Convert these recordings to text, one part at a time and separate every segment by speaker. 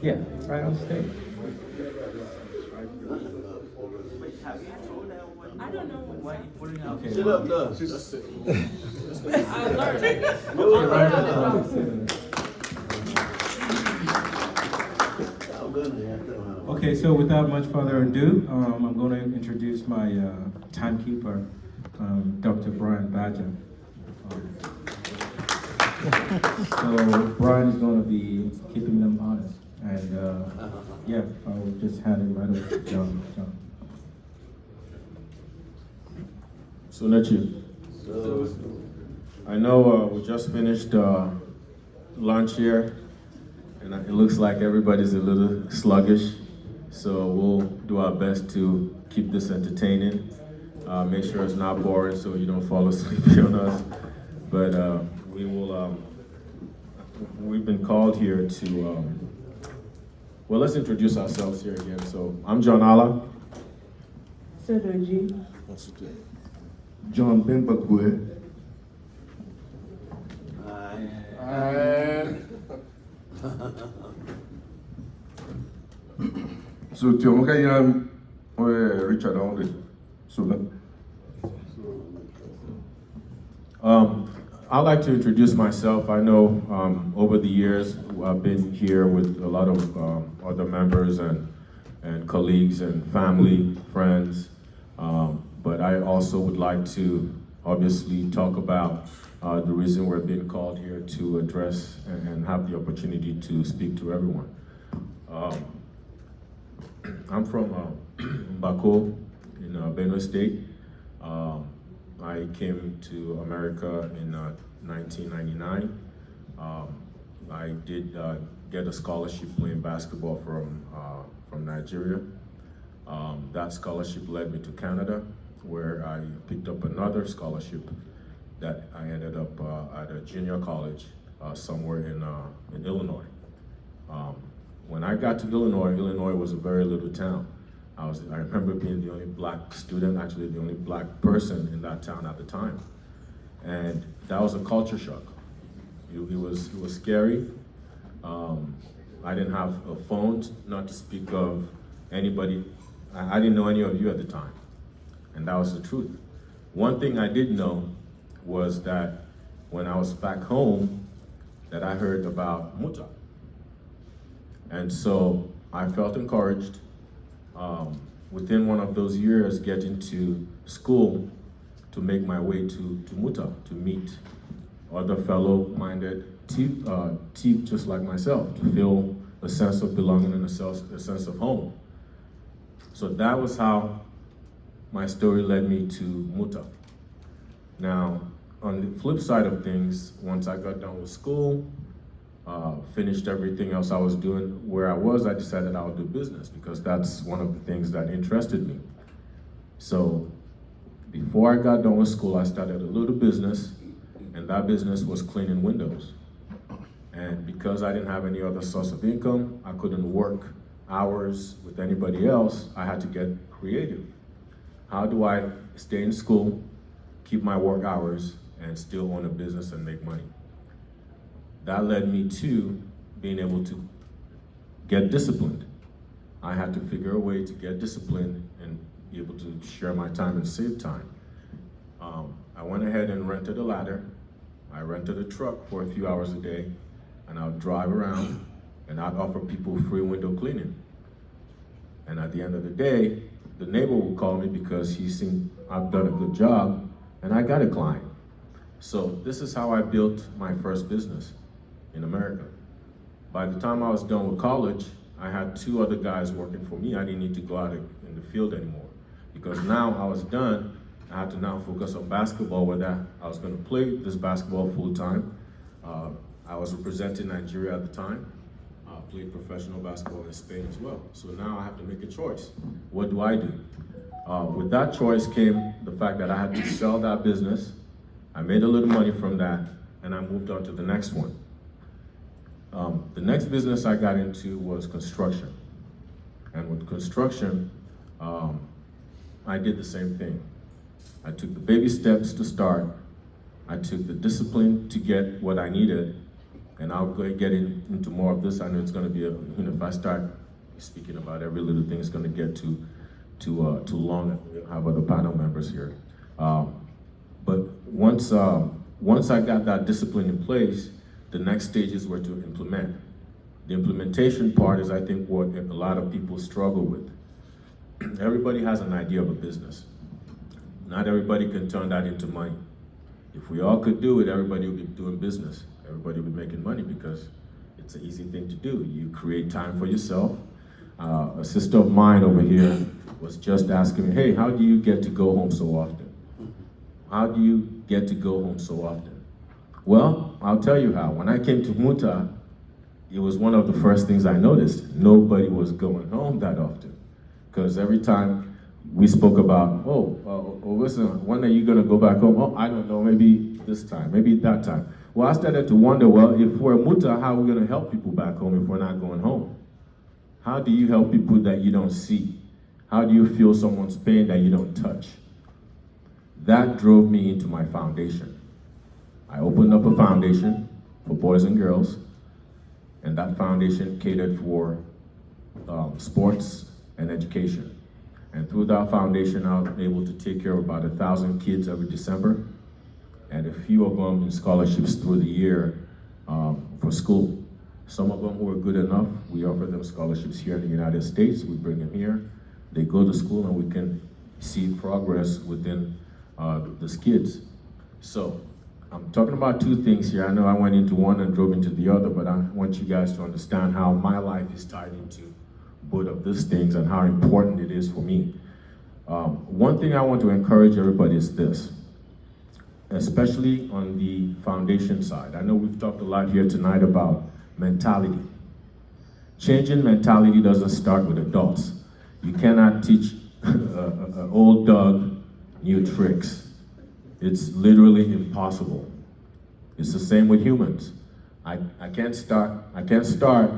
Speaker 1: Yeah, right on stage.
Speaker 2: I don't know
Speaker 3: Why you putting out?
Speaker 1: Okay.
Speaker 4: Sit up there.
Speaker 2: I learned, I guess.
Speaker 1: Okay, right
Speaker 2: I
Speaker 1: on
Speaker 2: learned.
Speaker 1: stage. Okay, so without much further ado, I'm going to introduce my timekeeper, Dr. Brian Badger. So Brian is going to be keeping them honest, and yeah, I will just hand it right over to John.
Speaker 5: So Nechi, I know we just finished lunch here, and it looks like everybody's a little sluggish. So we'll do our best to keep this entertaining. Make sure it's not boring, so you don't fall asleep on us. But we will. We've been called here to. Well, let's introduce ourselves here again. So I'm John Alla.
Speaker 2: Sedoji.
Speaker 4: John Bimbakwe. So Tiomoka Yan Richard only. So
Speaker 5: I'd like to introduce myself. I know over the years I've been here with a lot of other members and colleagues and family, friends, but I also would like to obviously talk about the reason we're being called here to address and have the opportunity to speak to everyone. I'm from Bako in Benue State. I came to America in 1999. I did get a scholarship playing basketball from Nigeria. That scholarship led me to Canada, where I picked up another scholarship that I ended up at a junior college somewhere in Illinois. When I got to Illinois was a very little town. I remember being the only black student, actually the only black person in that town at the time. And that was a culture shock. It was scary. I didn't have a phone, not to speak of anybody. I didn't know any of you at the time. And that was the truth. One thing I did know was that when I was back home, that I heard about MUTA. And so I felt encouraged. Within one of those years, getting to school to make my way to MUTA, to meet other fellow-minded TEEP just like myself, to feel a sense of belonging and a sense of home. So that was how my story led me to MUTA. Now, on the flip side of things, once I got done with school, finished everything else I was doing where I decided I would do business because that's one of the things that interested me. So before I got done with school, I started a little business, and that business was cleaning windows. And because I didn't have any other source of income, I couldn't work hours with anybody else, I had to get creative. How do I stay in school, keep my work hours, and still own a business and make money? That led me to being able to get disciplined. I had to figure a way to get disciplined and be able to share my time and save time. I went ahead and rented a ladder. I rented a truck for a few hours a day, and I would drive around and I'd offer people free window cleaning. And at the end of the day, the neighbor would call me because he seen I've done a good job, and I got a client. So this is how I built my first business in America. By the time I was done with college, I had 2 other guys working for me. I didn't need to go out in the field anymore because now I was done. I had to now focus on basketball, whether I was going to play this basketball full time. I was representing Nigeria at the time. I played professional basketball in Spain as well. So now I have to make a choice. What do I do? With that choice came the fact that I had to sell that business. I made a little money from that, and I moved on to the next one. The next business I got into was construction. And with construction, I did the same thing. I took the baby steps to start. I took the discipline to get what I needed. And I'll go get into more of this. I know it's going to be, if I start speaking about every little thing, it's going to get too long. We'll have other panel members here. But once I got that discipline in place, the next stages were to implement. The implementation part is, I think, what a lot of people struggle with. Everybody has an idea of a business. Not everybody can turn that into money. If we all could do it, everybody would be doing business. Everybody would be making money because it's an easy thing to do. You create time for yourself. A sister of mine over here was just asking me, hey, how do you get to go home so often? How do you get to go home so often? Well, I'll tell you how. When I came to MUTA, it was one of the first things I noticed. Nobody was going home that often. Because every time we spoke about, listen, when are you going to go back home? Oh, I don't know, maybe this time, maybe that time. Well, I started to wonder, well, if we're a MUTA, how are we going to help people back home if we're not going home? How do you help people that you don't see? How do you feel someone's pain that you don't touch? That drove me into my foundation. I opened up a foundation for boys and girls, and that foundation catered for sports and education. And through that foundation, I was able to take care of about 1,000 kids every December, and a few of them in scholarships through the year for school. Some of them who are good enough, we offer them scholarships here in the United States. We bring them here, they go to school, and we can see progress within these kids. So I'm talking about two things here. I know I went into one and drove into the other, but I want you guys to understand how my life is tied into both of these things and how important it is for me. One thing I want to encourage everybody is this, especially on the foundation side. I know we've talked a lot here tonight about mentality. Changing mentality doesn't start with adults. You cannot teach an old dog new tricks. It's literally impossible. It's the same with humans. I can't start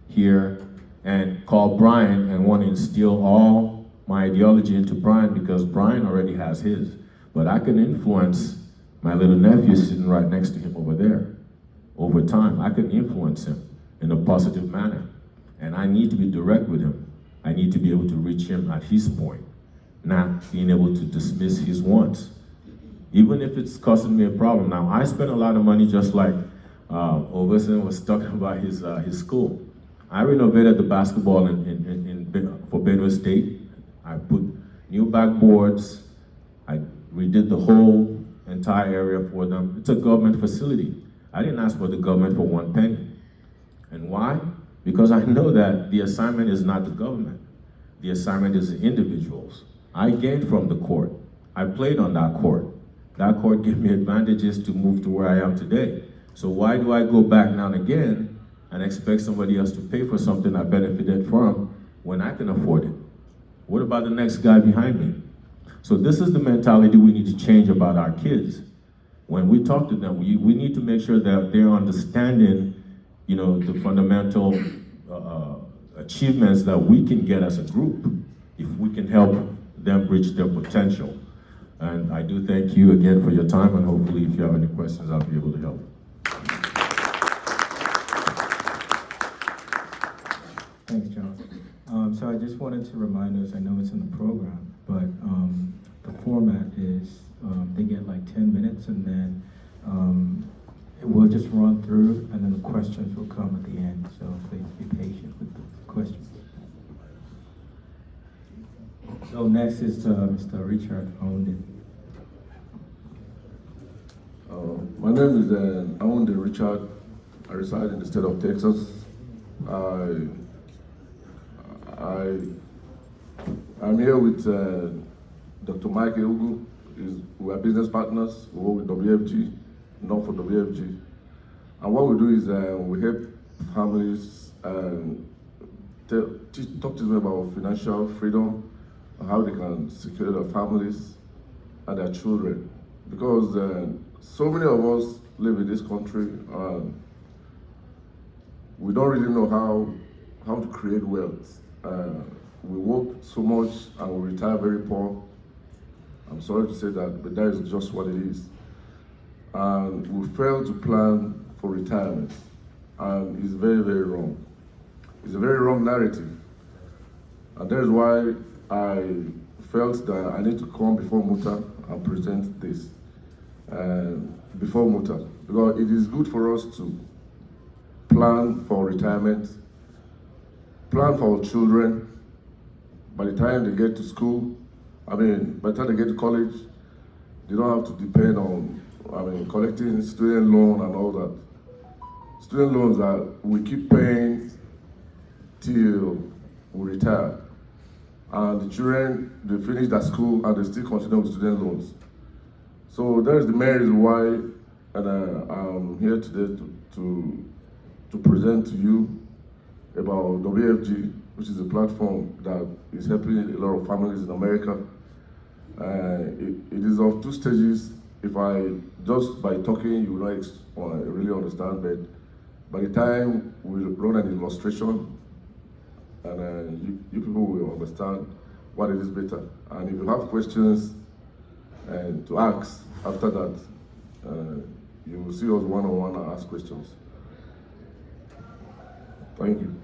Speaker 5: here and call Brian and want to instill all my ideology into Brian because Brian already has his. But I can influence my little nephew sitting right next to him over there. Over time, I can influence him in a positive manner. And I need to be direct with him. I need to be able to reach him at his point, not being able to dismiss his wants. Even if it's causing me a problem. Now, I spend a lot of money just like Overson was talking about his school. I renovated the basketball for Benue State. I put new backboards. I redid the whole entire area for them. It's a government facility. I didn't ask for the government for one penny. And why? Because I know that the assignment is not the government. The assignment is the individuals. I gained from the court. I played on that court. That court gave me advantages to move to where I am today. So why do I go back now and again and expect somebody else to pay for something I benefited from when I can afford it? What about the next guy behind me? So this is the mentality we need to change about our kids. When we talk to them, we need to make sure that they're understanding, the fundamental achievements that we can get as a group if we can help them reach their potential. And I do thank you again for your time, and hopefully if you have any questions, I'll be able to help.
Speaker 1: Thanks, John. So I just wanted to remind us, I know it's in the program, but the format is they get like 10 minutes and then we'll just run through and then the questions will come at the end. So please be patient with the questions. So next is Mr. Richard Aounde.
Speaker 4: My name is Aounde Richard. I reside in the state of Texas. I'm here with Dr. Mike Eugu. We are business partners. We work with WFG, not for WFG. And what we do is we help families talk to them about financial freedom and how they can secure their families and their children. Because so many of us live in this country and we don't really know how to create wealth. We work so much and we retire very poor. I'm sorry to say that, but that is just what it is. And we fail to plan for retirement. and it's very, very wrong. It's a very wrong narrative. And that is why I felt that I need to come before MUTA and present this before MUTA, because it is good for us to plan for retirement, plan for our children. By the time they get to school, by the time they get to college, they don't have to depend on, collecting student loan and all that. Student loans that we keep paying till we retire. And the children, they finish their school and they still continue with student loans. So that is the main reason why I'm here today to present to you about WFG, which is a platform that is helping a lot of families in America. It is of two stages. If I, just by talking, you will not really understand, but by the time we run an illustration, and you people will understand what it is better. And if you have questions to ask after that, you will see us one-on-one and ask questions. Thank you.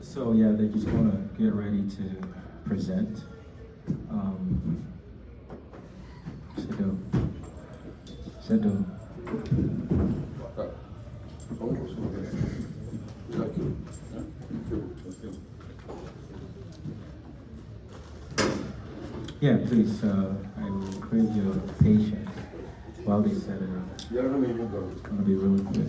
Speaker 1: So yeah, they just want to get ready to present. Sit down. Yeah, please, I will crave your patience while they set it up. It's going to be really quick.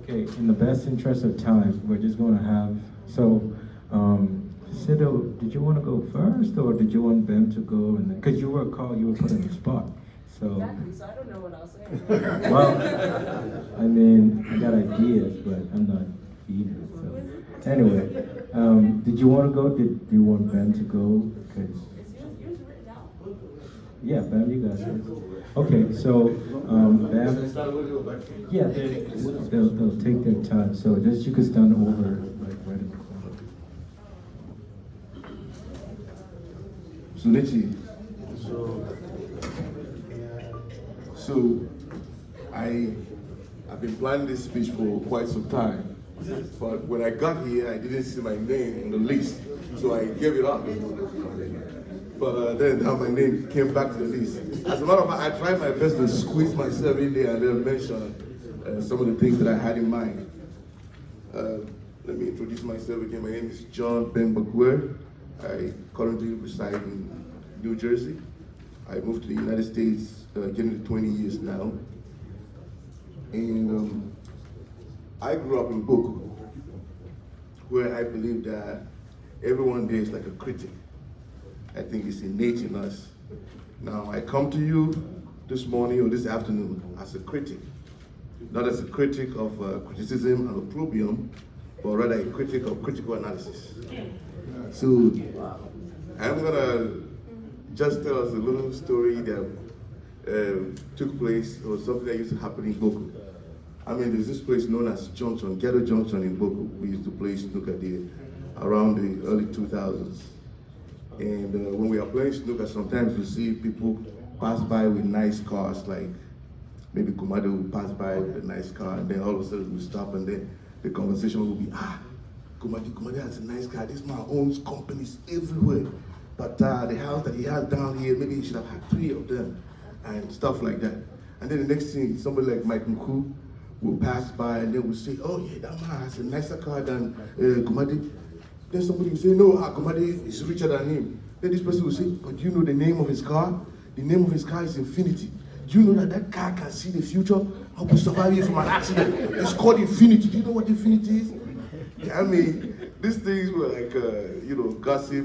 Speaker 1: Okay, in the best interest of time, we're just going to have, Sido, did you want to go first, or did you want Ben to go? And because you were called, you were put in the spot. So,
Speaker 2: Exactly, so I don't know what I'll say.
Speaker 1: well, I got ideas, but I'm not either. So, anyway, did you want to go? Did you want Ben to go? Because
Speaker 2: Is yours written down?
Speaker 1: yeah, Bam, you got it. Okay, so Bam, yeah, they'll take their time. So just you could stand over, like right in the corner.
Speaker 3: Sunichi. So I've been planning this speech for quite some time, but when I got here, I didn't see my name on the list, so I gave it up. But then now my name came back to the list. As a matter of fact, I tried my best to squeeze myself in there and then mention some of the things that I had in mind. Let me introduce myself again. My name is John Ben Bagwe. I currently reside in New Jersey. I moved to the United States getting to 20 years now. And I grew up in Boko, where I believe that everyone there is like a critic. I think it's innate in us. Now, I come to you this morning or this afternoon as a critic, not as a critic of criticism and opprobrium, but rather a critic of critical analysis. So, I'm gonna just tell us a little story that took place, or something that used to happen in Boko. There's this place known as Junction, Ghetto Junction in Boko. We used to play snooker there around the early 2000s. And when we are playing snooker, sometimes we see people pass by with nice cars, like maybe Kumade will pass by with a nice car, and then all of a sudden we stop, and then the conversation will be, Kumade has a nice car, this man owns companies everywhere, but the house that he has down here, maybe he should have had 3 of them, and stuff like that. And then the next thing, somebody like Mike Mku will pass by, and then we'll say, oh yeah, that man has a nicer car than Kumade. Then somebody will say, no, Kumade is richer than him. Then this person will say, but do you know the name of his car? The name of his car is Infinity. Do you know that that car can see the future? I will survive you from an accident. It's called infinity. Do you know what infinity is? I mean, these things were like, gossip.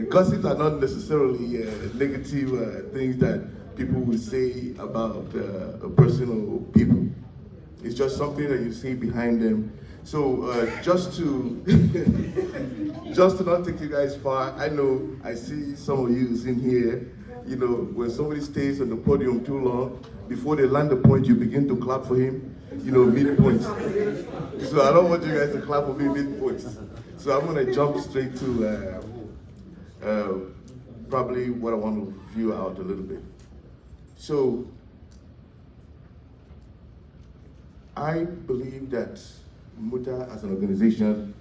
Speaker 3: Gossips are not necessarily negative things that people will say about a person or people. It's just something that you see behind them. So just to not take you guys far, I know I see some of you in here. You know, when somebody stays on the podium too long, before they land the point, you begin to clap for him. You know, mid-point. So I don't want you guys to clap for me mid-point. So I'm gonna jump straight to probably what I want to view out a little bit. So I believe that MUTA as an organization,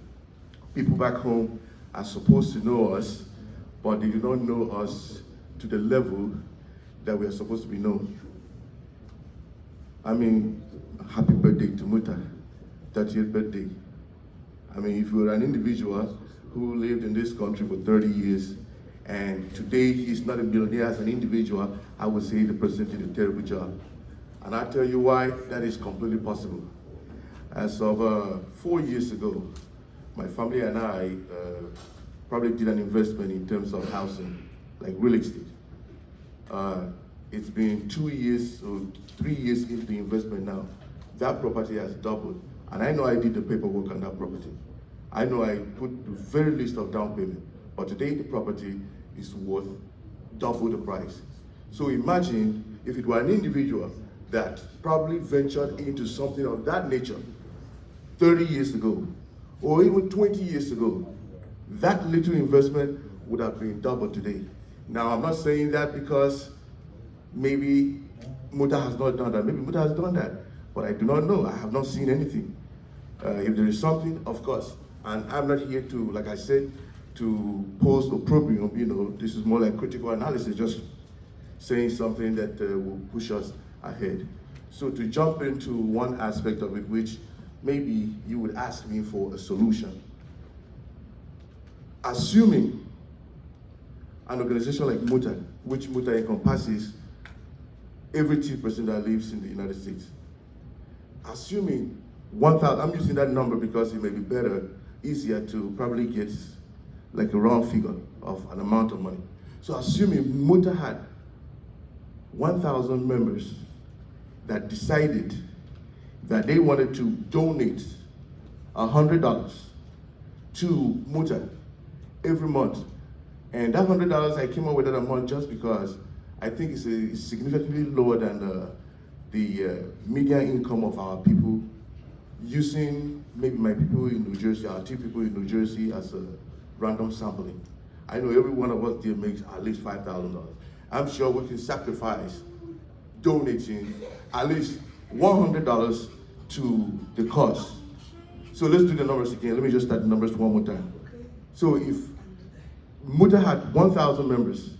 Speaker 3: people back home are supposed to know us, but they do not know us to the level that we are supposed to be known. I mean, happy birthday to MUTA, 30th birthday. I mean, if you're an individual who lived in this country for 30 years, and today he's not a millionaire as an individual, I would say the president did a terrible job. And I'll tell you why that is completely possible. As of 4 years ago, my family and I probably did an investment in terms of housing, like real estate. It's been 2 years or 3 years into the investment now. That property has doubled. And I know I did the paperwork on that property. I know I put the very least of down payment. But today the property is worth double the price. So imagine if it were an individual that probably ventured into something of that nature 30 years ago, or even 20 years ago, that little investment would have been doubled today. Now, I'm not saying that because maybe MUTA has not done that. Maybe MUTA has done that, but I do not know. I have not seen anything. If there is something, of course, and I'm not here to, like I said, to pose opprobrium, you know, this is more like critical analysis, just saying something that will push us ahead. So to jump into one aspect of it, which maybe you would ask me for a solution. Assuming an organization like MUTA, which MUTA encompasses every T person that lives in the United States, assuming 1,000, I'm using that number because it may be better, easier to probably get like a round figure of an amount of money. So assuming MUTA had 1,000 members that decided that they wanted to donate $100 to MUTA every month. And that $100, I came up with that amount just because I think it's significantly lower than the median income of our people, using maybe my people in New Jersey, our two people in New Jersey as a random sampling. I know every one of us there makes at least $5,000. I'm sure we can sacrifice donating at least $100 to the cause. So let's do the numbers again. Let me just start the numbers one more time. So if MUTA had 1,000 members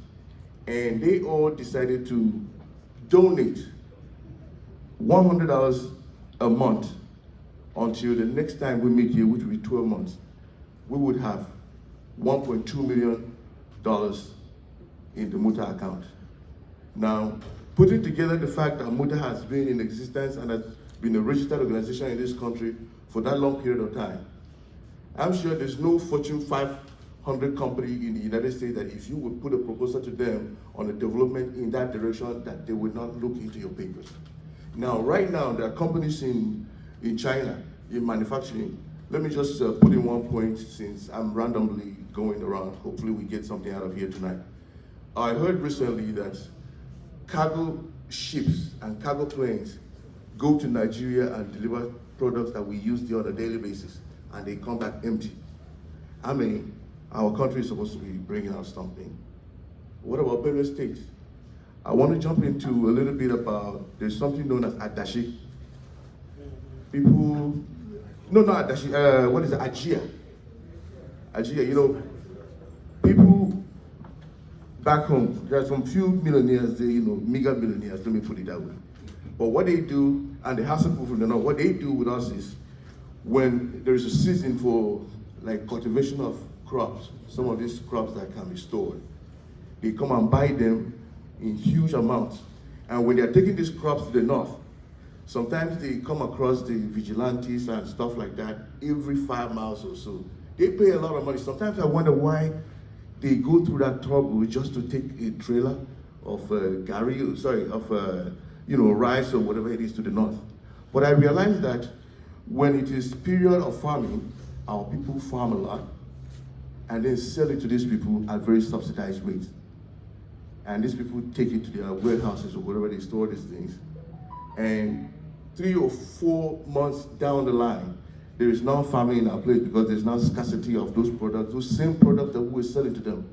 Speaker 3: and they all decided to donate $100 a month until the next time we meet here, which will be 12 months, we would have $1.2 million in the MUTA account. Now, putting together the fact that MUTA has been in existence and has been a registered organization in this country for that long period of time, I'm sure there's no Fortune 500 company in the United States that if you would put a proposal to them on a development in that direction, that they would not look into your papers. Now, right now, there are companies in China, in manufacturing. Let me just put in one point since I'm randomly going around. Hopefully we get something out of here tonight. I heard recently that cargo ships and cargo planes go to Nigeria and deliver products that we use there on a daily basis, and they come back empty. I mean, our country is supposed to be bringing out something. What about Benue State? I want to jump into a little bit about, there's something known as Adashi. People, no, not Adashi, what is it, Ajia. Ajia, you know, people back home, there are some few millionaires there, you know, mega millionaires, let me put it that way. But what they do, and the Hausa people from the north, what they do with us is, when there's a season for like cultivation of crops, some of these crops that can be stored, they come and buy them in huge amounts, And when they're taking these crops to the north, sometimes they come across the vigilantes and stuff like that every 5 miles or so. They pay a lot of money. Sometimes I wonder why they go through that trouble just to take a trailer of rice or whatever it is to the north. But I realized that when it is period of farming, our people farm a lot and then sell it to these people at very subsidized rates. And these people take it to their warehouses or wherever they store these things. And 3 or 4 months down the line, there is now famine in our place because there's now scarcity of those products, those same products that we were selling to them.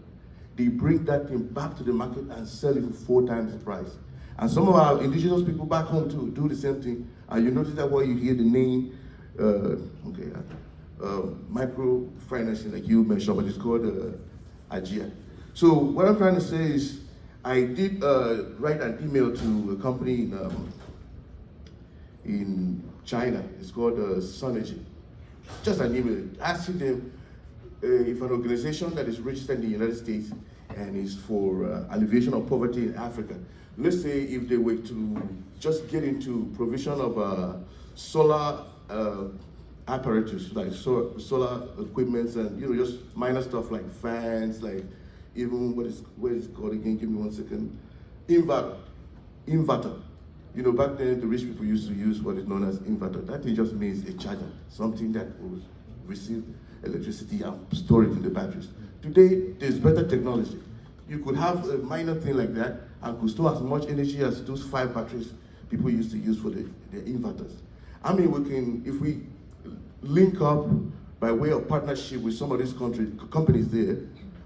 Speaker 3: They bring that thing back to the market and sell it for 4 times the price. And some of our indigenous people back home too do the same thing. And you notice that why you hear the name, microfinancing like you mentioned, but it's called AGIA. So what I'm trying to say is, I did write an email to a company in China. It's called Sunergy. Just an email asking them if an organization that is registered in the United States and is for alleviation of poverty in Africa, let's say if they were to just get into provision of solar apparatus, like solar equipments and just minor stuff like fans, like even what is called again, give me 1 second, inverter. Back then the rich people used to use what is known as inverter. That thing just means a charger, something that will receive electricity and store it in the batteries. Today, there's better technology. You could have a minor thing like that and could store as much energy as those 5 batteries people used to use for their inverters. I mean, if we link up by way of partnership with some of these companies there,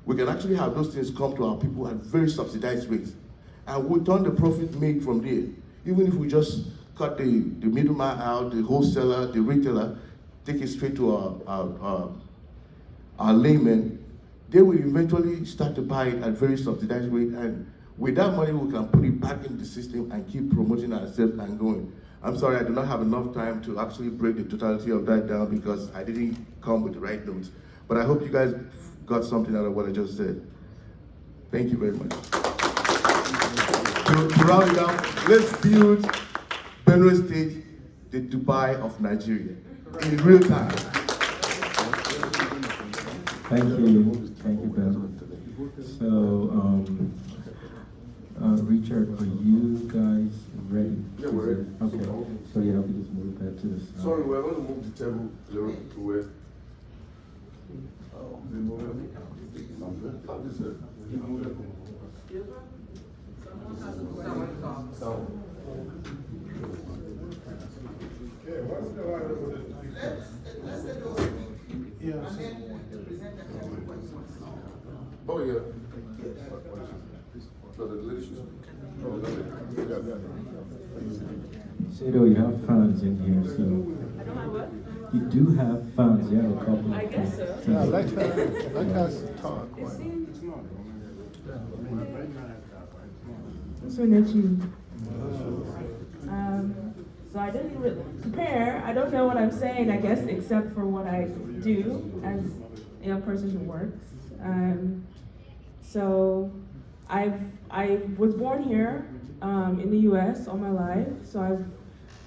Speaker 3: we can actually have those things come to our people at very subsidized rates. And we'll turn the profit made from there. Even if we just cut the middleman out, the wholesaler, the retailer, take it straight to our laymen, they will eventually start to buy it at very subsidized rate. And with that money, we can put it back in the system and keep promoting ourselves and going. I'm sorry, I do not have enough time to actually break the totality of that down because I didn't come with the right notes. But I hope you guys got something out of what I just said. Thank you very much. To round it out, let's build Benue State the Dubai of Nigeria in real time.
Speaker 1: Thank you, Ben. So, Richard, are you guys ready?
Speaker 4: Yeah, we're ready.
Speaker 1: Okay, so yeah, we just move that to the side.
Speaker 4: Sorry, we're going to move the table to where? Oh, yeah. No, the lady should speak.
Speaker 1: Shado, you have fans in here, so.
Speaker 2: I don't have what?
Speaker 1: You do have fans, you have a couple.
Speaker 2: I guess so.
Speaker 6: Yeah, let us talk.
Speaker 2: It seems.
Speaker 7: So Nechi, so I didn't really prepare. I don't know what I'm saying, I guess, except for what I do as a young person who works. So I was born here in the U.S. all my life. So I've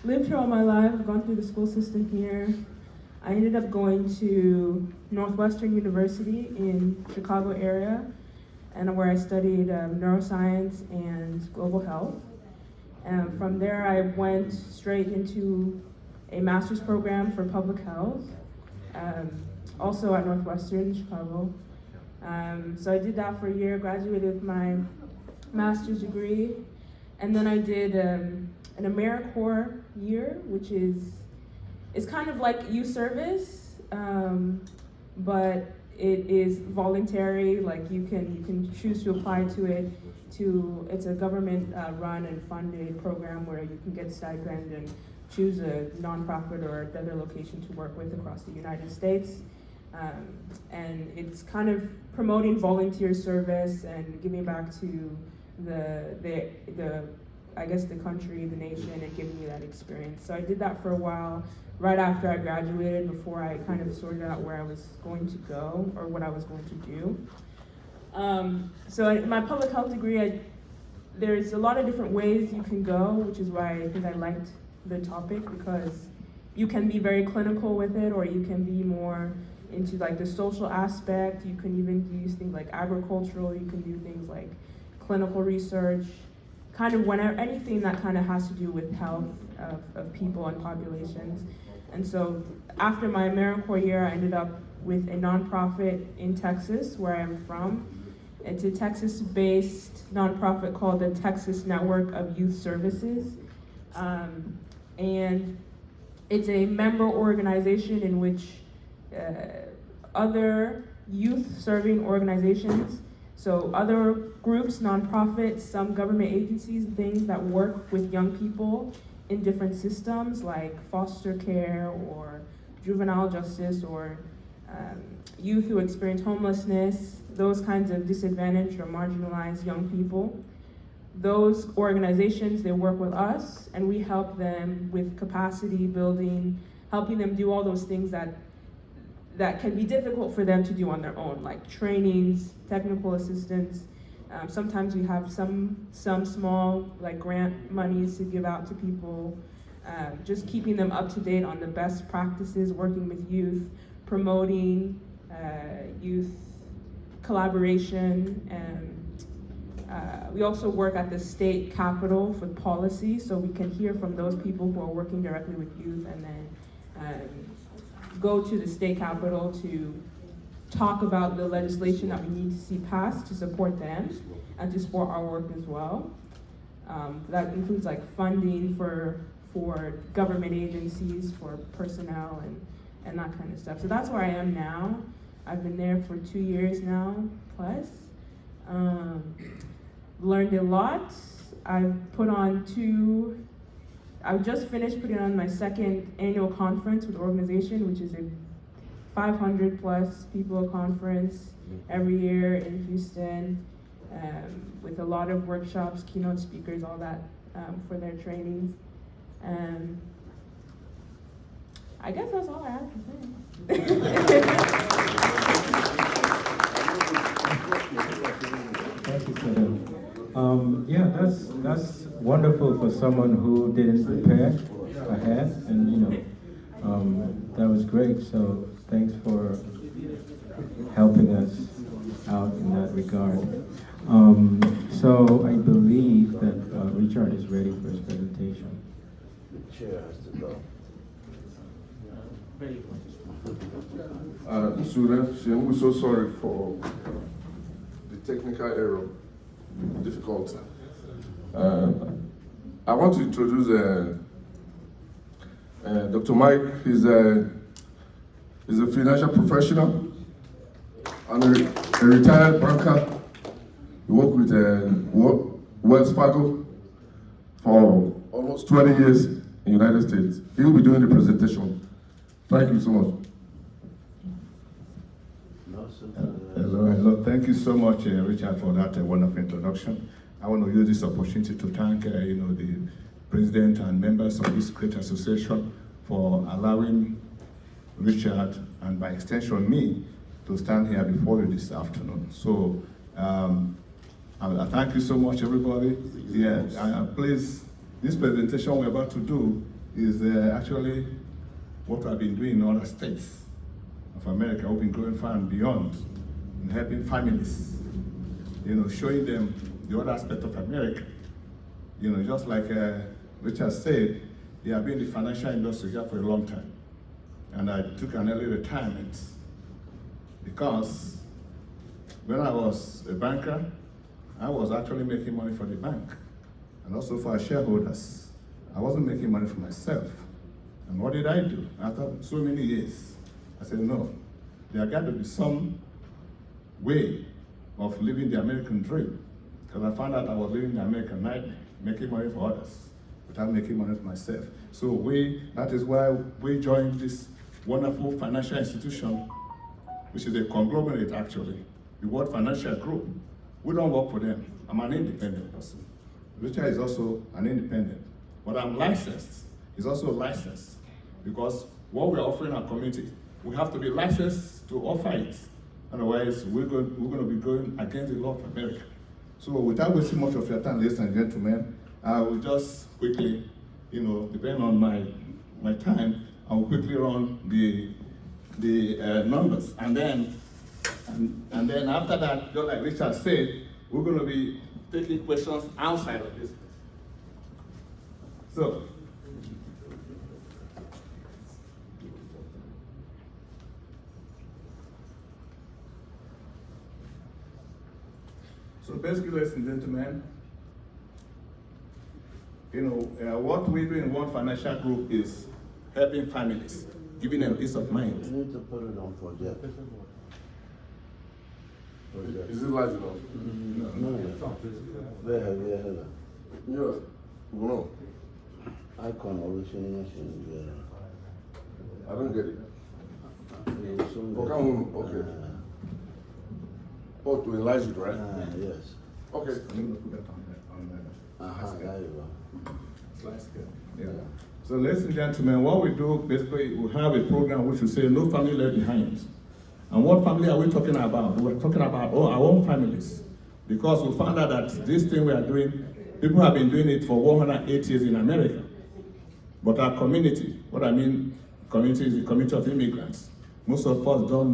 Speaker 7: lived here all my life. I've gone through the school system here. I ended up going to Northwestern University in Chicago area, and where I studied neuroscience and global health. And from there, I went straight into a master's program for public health, also at Northwestern Chicago. So I did that for a year, graduated with my master's degree, and then I did an AmeriCorps year, which is kind of like youth service, but it is voluntary. Like you can choose to apply to it. It's a government run and funded program where you can get stipend and choose a nonprofit or another location to work with across the United States. And it's kind of promoting volunteer service and giving back to the I guess the country, the nation, and giving me that experience. So I did that for a while, right after I graduated, before I kind of sorted out where I was going to go or what I was going to do. So my public health degree, there's a lot of different ways you can go, which is why I think I liked the topic, because you can be very clinical with it, or you can be more into like the social aspect. You can even use things like agricultural. You can do things like clinical research, kind of whenever, anything that kind of has to do with health of people and populations. And so after my AmeriCorps year, I ended up with a nonprofit in Texas, where I'm from. It's a Texas-based nonprofit called the Texas Network of Youth Services. And it's a member organization in which other youth-serving organizations, so other groups, nonprofits, some government agencies, things that work with young people in different systems like foster care or juvenile justice or youth who experience homelessness, those kinds of disadvantaged or marginalized young people. Those organizations, they work with us, and we help them with capacity building, helping them do all those things that can be difficult for them to do on their own, like trainings, technical assistance. Sometimes we have some small like grant monies to give out to people, just keeping them up to date on the best practices, working with youth, promoting youth collaboration. And we also work at the state capitol for policy, so we can hear from those people who are working directly with youth, and then go to the state capitol to talk about the legislation that we need to see passed to support them and to support our work as well. That includes like funding for government agencies, for personnel and that kind of stuff. So that's where I am now. I've been there for 2 years now, plus. Learned a lot. I've just finished putting on my second annual conference with the organization, which is a 500 plus people conference every year in Houston, with a lot of workshops, keynote speakers, all that for their trainings. I guess that's all I have to say.
Speaker 1: Thank you, Sada. Yeah, that's wonderful for someone who didn't prepare ahead, and that was great. So thanks for helping us out in that regard. So I believe that Richard is ready for his presentation.
Speaker 6: The chair has to go.
Speaker 4: Students, we're so sorry for the technical error, difficulty. I want to introduce Dr. Mike. He's a financial professional and a retired banker. He worked with Wells Fargo for almost 20 years in the United States. He will be doing the presentation. Thank you so much.
Speaker 8: Hello. Thank you so much, Richard, for that wonderful introduction. I want to use this opportunity to thank, the president and members of this great association for allowing Richard, and by extension me, to stand here before you this afternoon. So, I thank you so much, everybody. Yeah, please, this presentation we're about to do is actually what I've been doing in other states of America. We've been going far and beyond in helping families, showing them the other aspect of America. Just like Richard said, he has been in the financial industry here for a long time. And I took an early retirement because when I was a banker, I was actually making money for the bank and also for our shareholders. I wasn't making money for myself. And what did I do? After so many years, I said, no, there got to be some way of living the American dream. Because I found out I was living the American nightmare, making money for others without making money for myself. So that is why we joined this wonderful financial institution, which is a conglomerate actually, the World Financial Group. We don't work for them. I'm an independent person. Richard is also an independent, but I'm licensed. He's also licensed because what we're offering our community, we have to be licensed to offer it. Otherwise, we're going to be going against the law of America. So without wasting much of your time, ladies and gentlemen, I will just quickly, depending on my time, I will quickly run the numbers, and then after that, just like Richard said, we're going to be taking questions outside of this. So basically, ladies and gentlemen, what we do in One Financial Group is helping families, giving them peace of mind.
Speaker 6: You need to put it on project.
Speaker 4: Is it large enough?
Speaker 6: No. Where?
Speaker 4: Yeah. No.
Speaker 6: Icon origination.
Speaker 4: I don't get it. Okay. Oh, to enlarge it, right?
Speaker 6: Yes.
Speaker 4: Okay.
Speaker 8: I'm going to put that on that.
Speaker 6: There you go.
Speaker 8: Slide scale. Yeah. So ladies and gentlemen, what we do, basically, we have a program which we say, no family left behind. And what family are we talking about? We're talking about our own families. Because we found out that this thing we are doing, people have been doing it for 108 years in America. But our community, what I mean, community is the community of immigrants. Most of us don't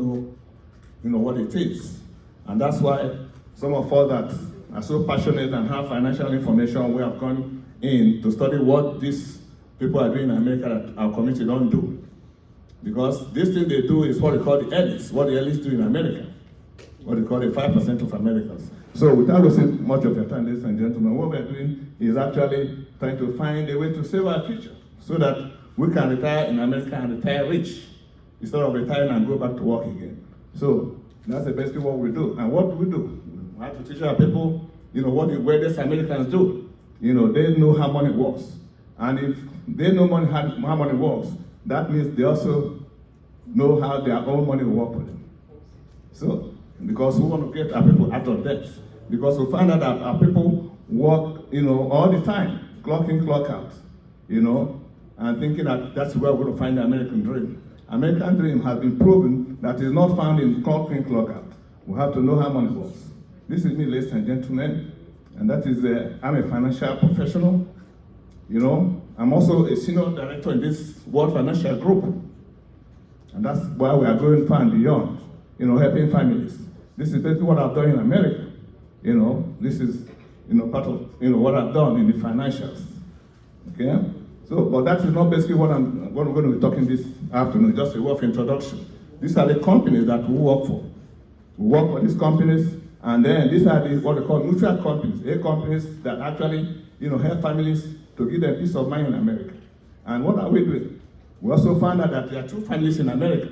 Speaker 8: know, what it is. And that's why some of us that are so passionate and have financial information, we have gone in to study what these people are doing in America that our community don't do. Because this thing they do is what they call the elites, what the elites do in America, what they call the 5% of Americans. So without wasting much of your time, ladies and gentlemen, what we're doing is actually trying to find a way to save our future so that we can retire in America and retire rich instead of retiring and go back to work again. So that's basically what we do. And what do? We have to teach our people, what the greatest Americans do. They know how money works. And if they know how money works, that means they also know how their own money will work for them. So, because we want to get our people out of debt. Because we find out that our people work, all the time, clock in, clock out, and thinking that that's where we're going to find the American dream. American dream has been proven that is not found in clock in, clock out. We have to know how money works. This is me, ladies and gentlemen, and that is, I'm a financial professional. I'm also a senior director in this World Financial Group. And that's why we are going far and beyond, helping families. This is basically what I've done in America. This is, part of, what I've done in the financials. Okay? So, but that is not basically what we're going to be talking this afternoon, just a word of introduction. These are the companies that we work for. We work for these companies, and then these are what they call mutual companies, companies that actually, help families to give them peace of mind in America. And what are we doing? We also found out that there are two families in America,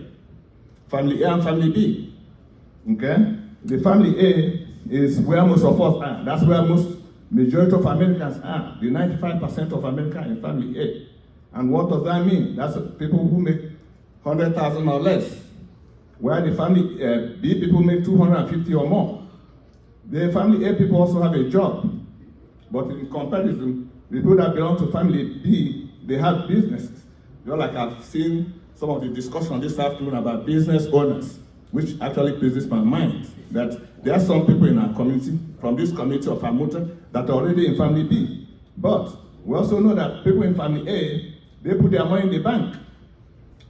Speaker 8: Family A and Family B. Okay? The Family A is where most of us are. That's where majority of Americans are. The 95% of Americans in Family A. And what does that mean? That's people who make 100,000 or less. Where the Family B people make 250 or more. The Family A people also have a job. But in comparison, the people that belong to Family B, they have businesses. Like I've seen some of the discussion this afternoon about business owners, which actually pleases my mind, that there are some people in our community, from this community of MUTA, that are already in Family B. But we also know that people in Family A, they put their money in the bank.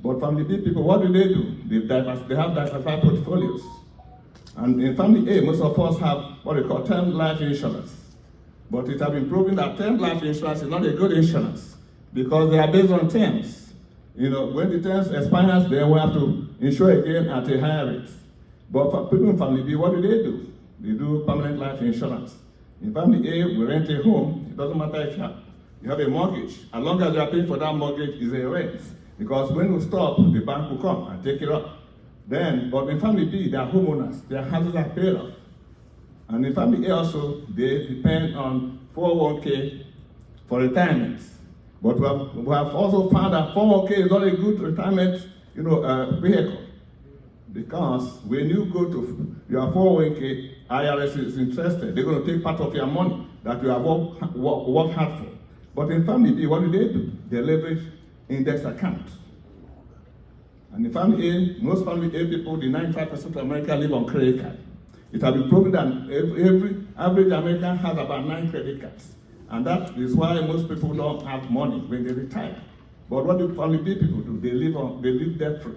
Speaker 8: But Family B people, what do? They have diversified portfolios. And in Family A, most of us have what they call term life insurance. But it has been proven that term life insurance is not a good insurance because they are based on terms. When the terms expires, then we have to insure again at a higher rate. But for people in Family B, what do? They do permanent life insurance. In Family A, we rent a home. It doesn't matter if you have a mortgage. As long as you are paying for that mortgage, is a rent. Because when we stop, the bank will come and take it up. But in Family B, they are homeowners. Their houses are paid off. And in Family A also, they depend on 401k for retirement. But we have also found that 401k is not a good retirement, vehicle. Because when you go to your 401k, IRS is interested. They're going to take part of your money that you have worked hard for. But in Family B, what do? They leverage index account. And in Family A, most Family A people, the 95% of America live on credit card. It has been proven that every average American has about 9 credit cards. And that is why most people don't have money when they retire. But what do family B people do? They live debt free.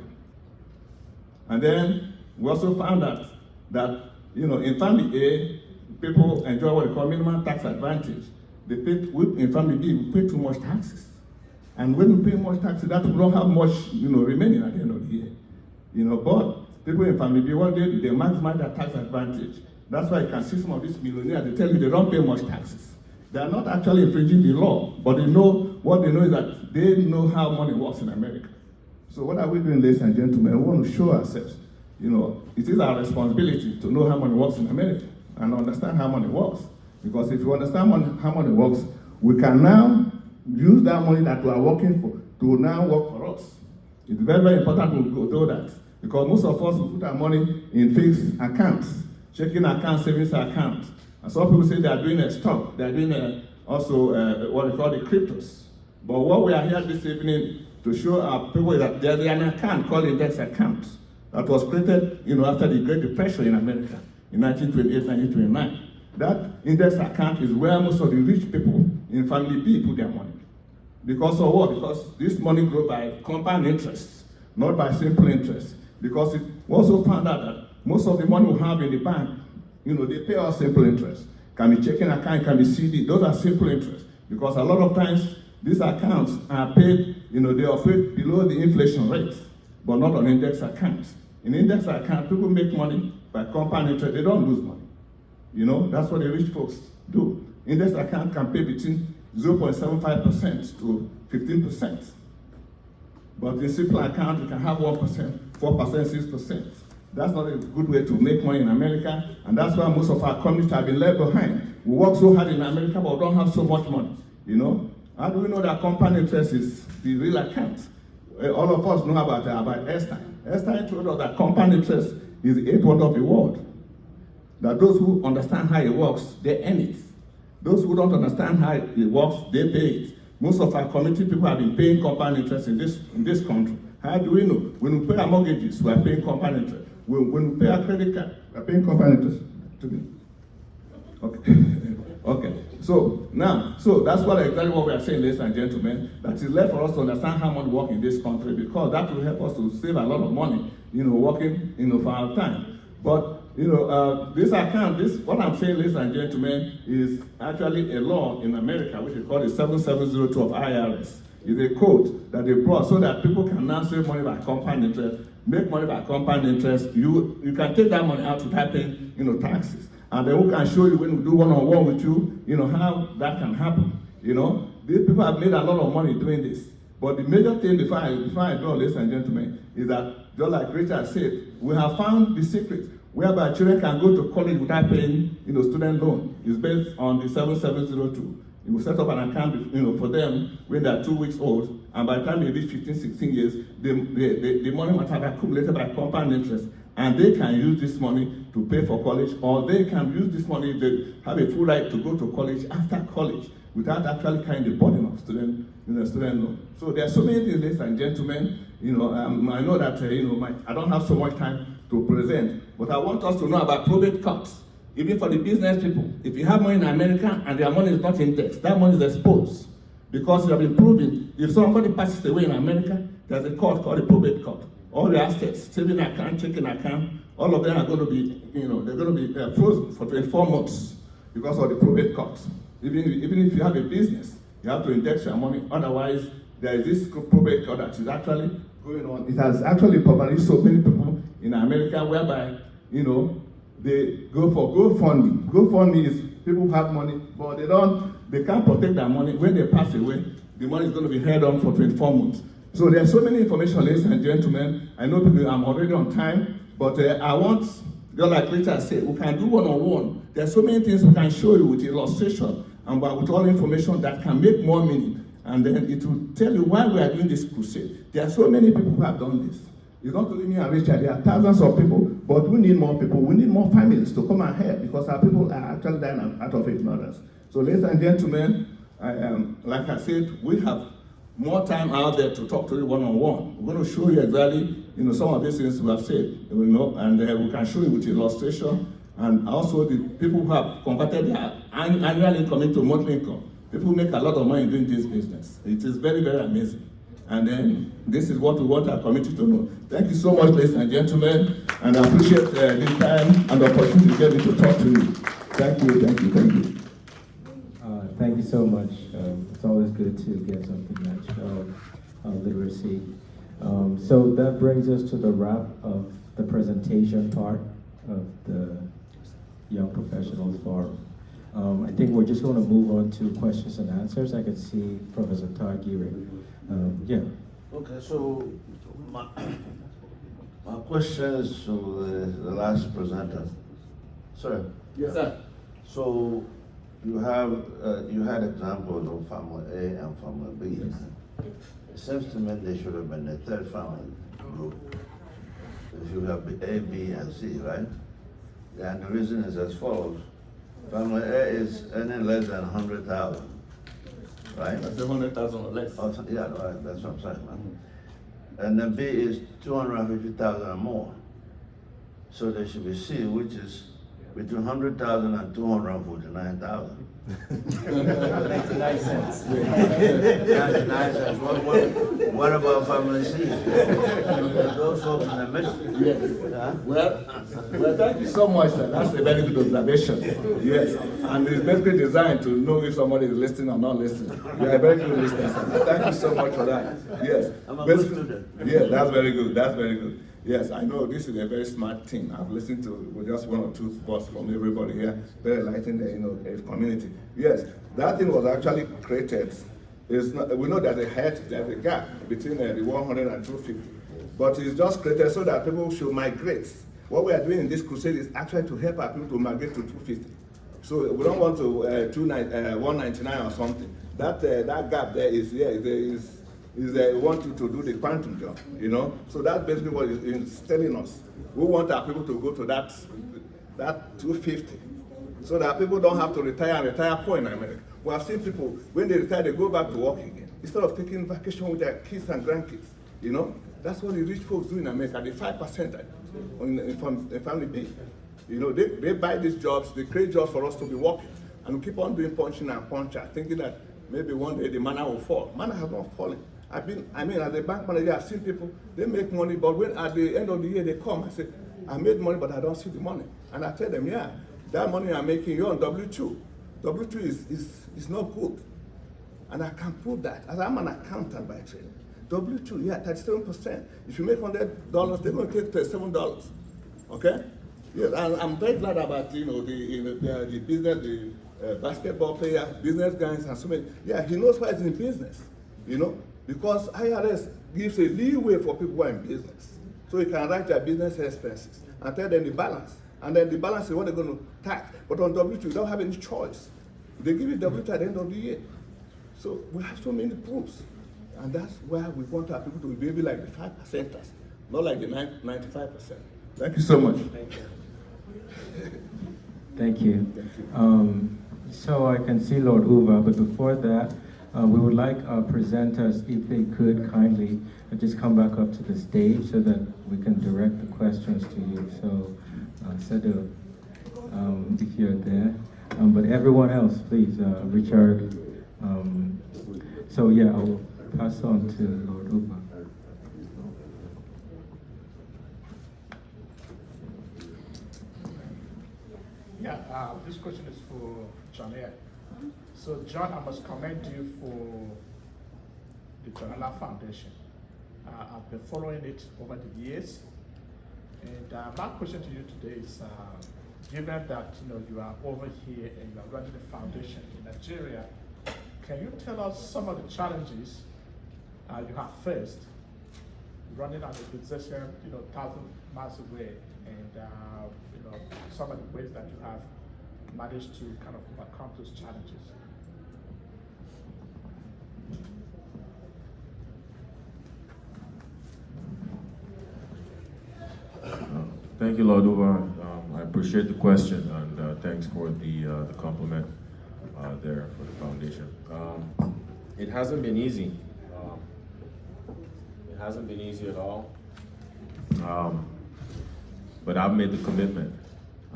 Speaker 8: And then we also found out that in family A, people enjoy what they call minimum tax advantage. In family B, we pay too much taxes. And when we pay much taxes, that we don't have much remaining at the end of the year. But people in family B, what they do, they maximize their tax advantage. That's why you can see some of these millionaires, they tell you they don't pay much taxes. They are not actually infringing the law, but what they know is that they know how money works in America. So what are we doing, ladies and gentlemen? We want to show ourselves, it is our responsibility to know how money works in America and understand how money works. Because if you understand how money works, we can now use that money that we are working for to now work for us. It's very, very important to do that. Because most of us put our money in fixed accounts, checking accounts, savings accounts. And some people say they are doing a stock, they are doing also what we call the cryptos. But what we are here this evening to show our people is that there is an account called index account that was created after the Great Depression in America in 1928, 1929. That index account is where most of the rich people in family B put their money. Because of what? Because this money grows by compound interest, not by simple interest. Because it also found out that most of the money we have in the bank, they pay us simple interest. Can be checking account, can be CD, those are simple interest. Because a lot of times, these accounts are paid, they operate below the inflation rate, but not on index accounts. In index account, people make money by compound interest, they don't lose money. That's what the rich folks do. Index account can pay between 0.75% to 15%. But in simple account, you can have 1%, 4%, 6%. That's not a good way to make money in America, and that's why most of our communities have been left behind. We work so hard in America, but we don't have so much money, How do we know that compound interest is the real account? All of us know about Einstein. Einstein told us that compound interest is the eighth wonder of the world. That those who understand how it works, they earn it. Those who don't understand how it works, they pay it. Most of our community people have been paying compound interest in this country. How do we know? When we pay our mortgages, we are paying compound interest. When we pay our credit card, we are paying compound interest. Okay. Okay. So that's exactly what we are saying, ladies and gentlemen. That is left for us to understand how money works in this country, because that will help us to save a lot of money, working, for our time. But this account, what I'm saying, ladies and gentlemen, is actually a law in America, which is called the 7702 of IRS. It's a code that they brought so that people can now save money by compound interest, make money by compound interest. You can take that money out without paying, taxes. And then we can show you when we do one-on-one with you, how that can happen. These people have made a lot of money doing this. But the major thing before I go, ladies and gentlemen, is that, just like Richard said, we have found the secret whereby children can go to college without paying, student loan. It's based on the 7702. You will set up an account, for them when they are 2 weeks old, and by the time they reach 15, 16 years, the money must have accumulated by compound interest, and they can use this money to pay for college, or they can use this money, they have a full right to go to college after college without actually carrying the burden of student loan. So there are so many things, ladies and gentlemen. I know that I don't have so much time to present, but I want us to know about probate courts. Even for the business people, if you have money in America and their money is not indexed, that money is exposed. Because it has been proven, if somebody passes away in America, there's a court called the probate court. All the assets, saving account, checking account, all of them are going to be, they're going to be frozen for 24 months because of the probate court. Even if you have a business, you have to index your money. Otherwise, there is this probate court that is actually going on. It has actually probably so many people in America whereby, they go for GoFundMe. GoFundMe is people who have money, but they can't protect their money. When they pass away, the money is going to be held on for 24 months. So there's so many information, ladies and gentlemen. I know I'm already on time, but I want, just like Richard said, we can do one-on-one. There's so many things we can show you with illustration and with all information that can make more meaning. And then it will tell you why we are doing this crusade. There are so many people who have done this. It's not only me and Richard, there are thousands of people, but we need more people. We need more families to come and help because our people are actually dying out of ignorance. So ladies and gentlemen, like I said, we have more time out there to talk to you one-on-one. We're going to show you exactly, some of these things we have said, and we can show you with illustration And also the people who have converted their annual income into monthly income. People make a lot of money doing this business. It is very, very amazing. And then this is what we want our community to know. Thank you so much, ladies and gentlemen, and I appreciate this time and the opportunity to get me to talk to you. Thank you, thank you, thank you.
Speaker 1: Thank you so much. It's always good to get something much literacy. So that brings us to the wrap of the presentation part of the Young Professionals Forum. I think we're just going to move on to questions and answers. I can see Professor Tagiri. Yeah.
Speaker 6: Okay, so my question is to the last presenter. Sir.
Speaker 8: Yes, sir.
Speaker 6: So you had examples of family A and family B.
Speaker 1: Yes.
Speaker 6: It seems to me there should have been a third family group. There should have been A, B, and C, right? And the reason is as follows. Family A is earning less than 100,000, right?
Speaker 8: That's 100,000 or less.
Speaker 6: Oh, yeah, right, that's what I'm saying, man. And then B is 250,000 or more. So there should be C, which is between 100,000 and 249,000.
Speaker 1: 99 cents.
Speaker 6: 99 cents. What about family C? Those folks in the middle.
Speaker 8: Yes.
Speaker 6: Huh?
Speaker 8: Well, thank you so much, sir. That's a very good observation. Yes, and it's basically designed to know if somebody is listening or not listening. You are a very good listener, sir. Thank you so much for that. Yes.
Speaker 6: I'm a good student.
Speaker 8: Yeah, that's very good. That's very good. Yes, I know this is a very smart thing. I've listened to just one or two thoughts from everybody here. Very enlightening, the community. Yes, that thing was actually created. We know there's a gap between the 100 and 250, but it's just created so that people should migrate. What we are doing in this crusade is actually to help our people to migrate to 250. So we don't want to 199 or something. That gap there is we want you to do the quantum jump, So that's basically what it's telling us. We want our people to go to that 250, so that people don't have to retire poor in America. We have seen people, when they retire, they go back to work again. Instead of taking vacation with their kids and grandkids, That's what the rich folks do in America, the 5% in family B. They buy these jobs, they create jobs for us to be working, and we keep on doing punching and puncher, thinking that maybe one day the manna will fall. Manna has not fallen. As a bank manager, I've seen people, they make money, but when at the end of the year they come, I say, I made money, but I don't see the money. And I tell them, yeah, that money I'm making, you're on W2. W2 is not good. And I can prove that, as I'm an accountant by training. W2, yeah, 37%. If you make $100, they're going to take $37. Okay? Yes, and I'm very glad about the business, the basketball player, business guys, and so many. Yeah, he knows why he's in business. Because IRS gives a leeway for people who are in business. So you can write their business expenses and tell them the balance. And then the balance is what they're going to tax. But on W2, you don't have any choice. They give you W2 at the end of the year. So we have so many proofs. And that's why we want our people to be maybe like the 5%ers, not like the 95%. Thank you so much.
Speaker 1: Thank you. So I can see Lord Uva, but before that, we would like our presenters, if they could kindly just come back up to the stage so that we can direct the questions to you. So, Sadu, if you're there. But everyone else, please, Richard. So yeah, I'll pass on to Lord Uva.
Speaker 9: Yeah, this question is for John A. So, John, I must commend you for the Jonala Foundation. I've been following it over the years. And my question to you today is, given that you are over here and you are running the foundation in Nigeria, can you tell us some of the challenges you have faced running an organization 1,000 miles away, and some of the ways that you have managed to kind of overcome those challenges?
Speaker 5: Thank you, Lord Uva. I appreciate the question, and thanks for the compliment there for the foundation. It hasn't been easy. It hasn't been easy at all. But I've made the commitment.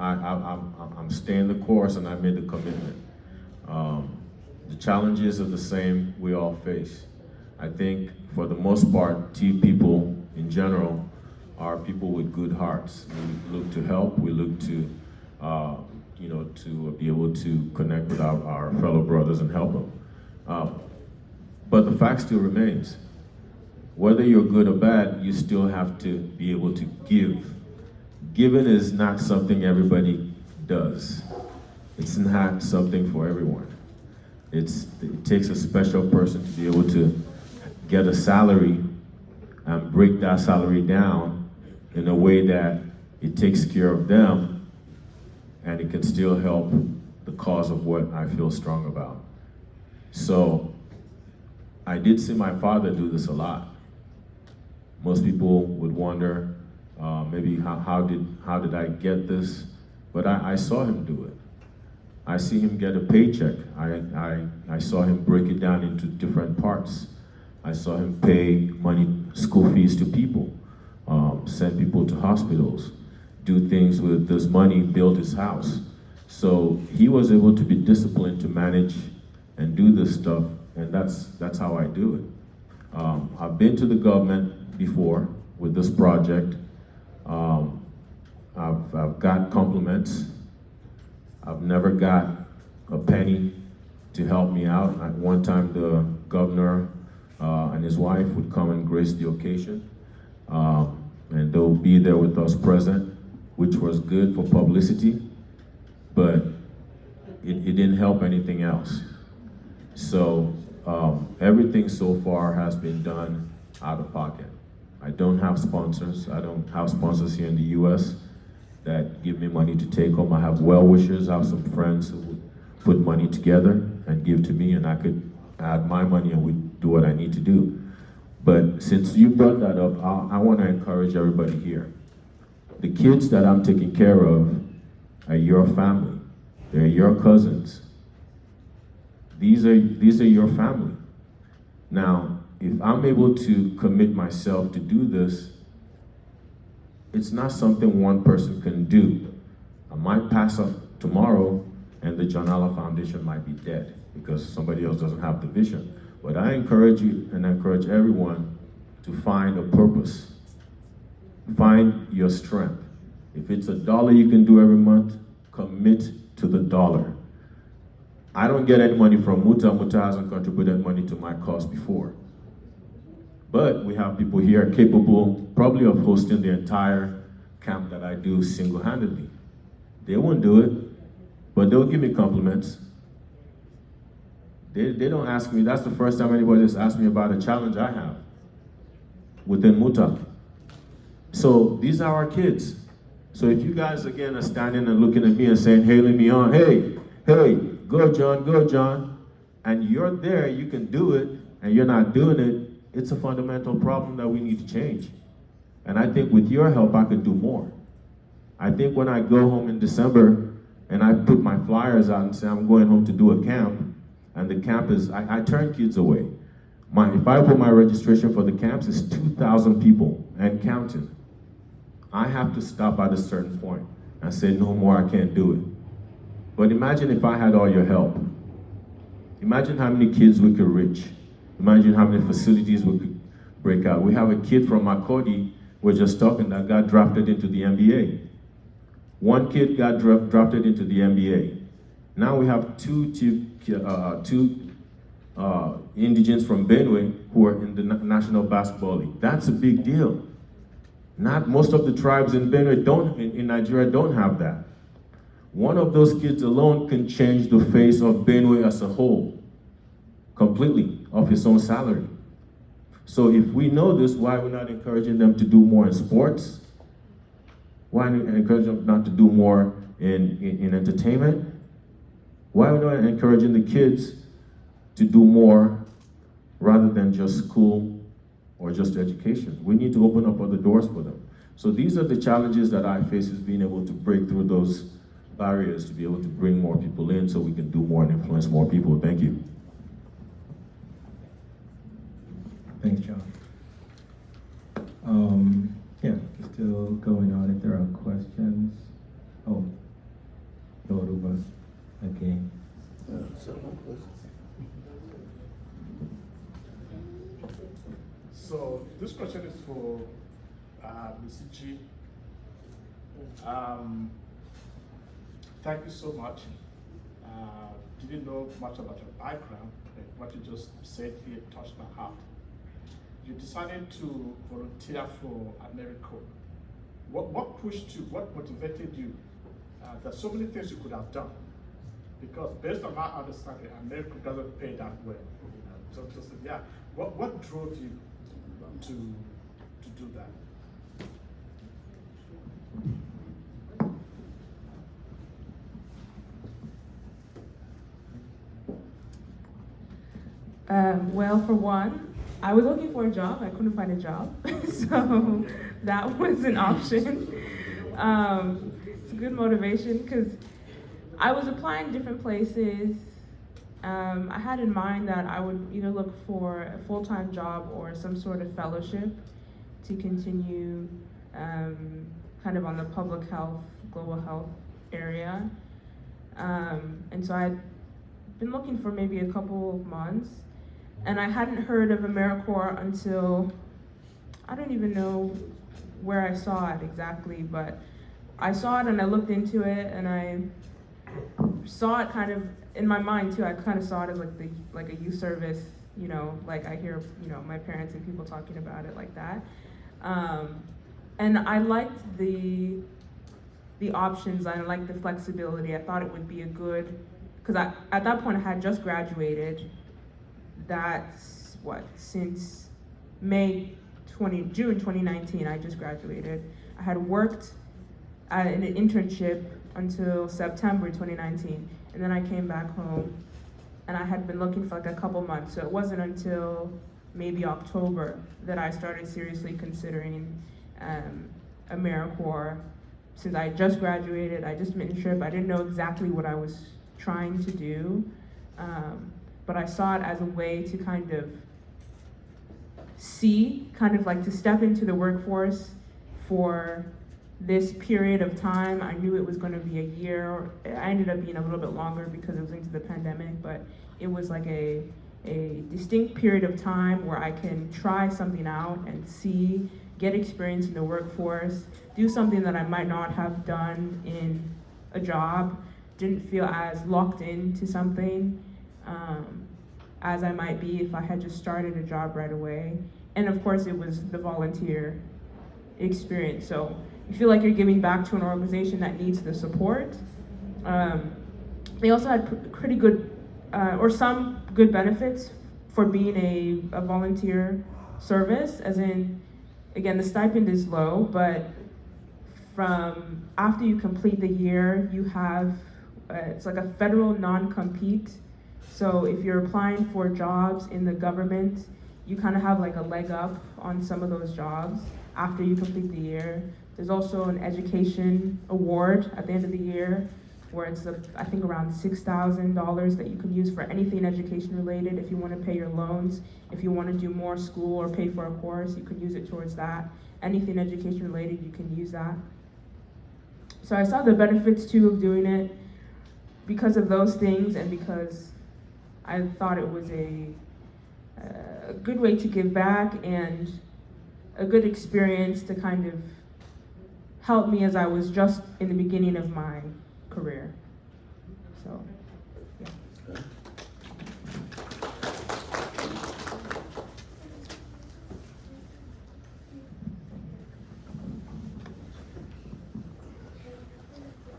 Speaker 5: I'm staying the course, and I made the commitment. The challenges are the same we all face. I think for the most part, T people in general are people with good hearts. We look to help, we look to, to be able to connect with our fellow brothers and help them. But the fact still remains, whether you're good or bad, you still have to be able to give. Giving is not something everybody does. It's not something for everyone. It takes a special person to be able to get a salary and break that salary down in a way that it takes care of them and it can still help the cause of what I feel strong about. So I did see my father do this a lot. Most people would wonder, maybe how did I get this? But I saw him do it. I see him get a paycheck. I saw him break it down into different parts. I saw him pay school fees to people, send people to hospitals, do things with this money, build his house. So he was able to be disciplined to manage and do this stuff, and that's how I do it. I've been to the government before with this project. I've got compliments. I've never got a penny to help me out. At one time, the governor and his wife would come and grace the occasion, and they'll be there with us present, which was good for publicity, but it didn't help anything else. So everything so far has been done out of pocket. I don't have sponsors. I don't have sponsors here in the US that give me money to take home. I have well-wishers. I have some friends who would put money together and give to me, and I could add my money and we do what I need to do. But since you brought that up, I want to encourage everybody here. The kids that I'm taking care of are your family. They're your cousins. These are your family. Now, if I'm able to commit myself to do this, it's not something one person can do. I might pass up tomorrow and the John Allah Foundation might be dead because somebody else doesn't have the vision. But I encourage you and I encourage everyone to find a purpose. Find your strength. If it's $1 you can do every month, commit to the $1. I don't get any money from MUTA. MUTA hasn't contributed money to my cause before. But we have people here capable probably of hosting the entire camp that I do single-handedly. They won't do it, but they'll give me compliments. They don't ask me, that's the first time anybody has asked me about a challenge I have within MUTA. So these are our kids. So if you guys again are standing and looking at me and saying, hailing me on, hey, go John, and you're there, you can do it, and you're not doing it, it's a fundamental problem that we need to change. And I think with your help, I could do more. I think when I go home in December and I put my flyers out and say I'm going home to do a camp, and the camp is, I turn kids away. If I put my registration for the camps, it's 2,000 people and counting. I have to stop at a certain point and say, no more, I can't do it. But imagine if I had all your help. Imagine how many kids we could reach. Imagine how many facilities we could break out. We have a kid from Makodi, we're just talking, that got drafted into the NBA. One kid got drafted into the NBA. Now we have two indigents from Benue who are in the National Basketball League. That's a big deal. Not most of the tribes in Benue in Nigeria don't have that. One of those kids alone can change the face of Benue as a whole, completely, of his own salary. So if we know this, why are we not encouraging them to do more in sports? Why are we encouraging them not to do more in entertainment? Why are we not encouraging the kids to do more rather than just school or just education? We need to open up other doors for them. So these are the challenges that I face, is being able to break through those barriers to be able to bring more people in so we can do more and influence more people. Thank you.
Speaker 1: Thanks, John. Yeah, still going on if there are questions. Oh,
Speaker 9: So this question is for Ms. G. Thank you so much. Didn't know much about your background, but what you just said here touched my heart. You decided to volunteer for AmeriCorps. What pushed you? What motivated you? There's so many things you could have done, because based on my understanding, AmeriCorps doesn't pay that well. So yeah, what drove you to do that?
Speaker 7: Well, for one, I was looking for a job. I couldn't find a job, so that was an option. It's a good motivation because I was applying different places. I had in mind that I would either look for a full-time job or some sort of fellowship to continue kind of on the public health, global health area. And so I'd been looking for maybe a couple of months, and I hadn't heard of AmeriCorps until, I don't even know where I saw it exactly, but I saw it and I looked into it, and I saw it kind of in my mind too. I kind of saw it as like a youth service, you know, like I hear, you know, my parents and people talking about it like that. And I liked the options, I liked the flexibility. I thought it would be a good, because at that point I had just graduated. That's what, since June 2019, I just graduated. I had worked at an internship until September 2019, and then I came back home, and I had been looking for like a couple months, so it wasn't until maybe October that I started seriously considering AmeriCorps. Since I just graduated, I just been trip, I didn't know exactly what I was trying to do, but I saw it as a way to kind of to step into the workforce for this period of time. I knew it was going to be a year. I ended up being a little bit longer because it was into the pandemic, but it was like a distinct period of time where I can try something out and get experience in the workforce, do something that I might not have done in a job, didn't feel as locked into something as I might be if I had just started a job right away. And of course it was the volunteer experience. So you feel like you're giving back to an organization that needs the support. They also had pretty good, or some good benefits for being a volunteer service, as in, again, the stipend is low, but from after you complete the year, you have, it's like a federal non-compete. So if you're applying for jobs in the government, you kind of have like a leg up on some of those jobs after you complete the year. There's also an education award at the end of the year where it's, I think, around $6,000 that you can use for anything education related. If you want to pay your loans, if you want to do more school or pay for a course, you can use it towards that. Anything education related, you can use that. So I saw the benefits too of doing it because of those things, and because I thought it was a good way to give back and a good experience to kind of help me as I was just in the beginning of my career. So, yeah.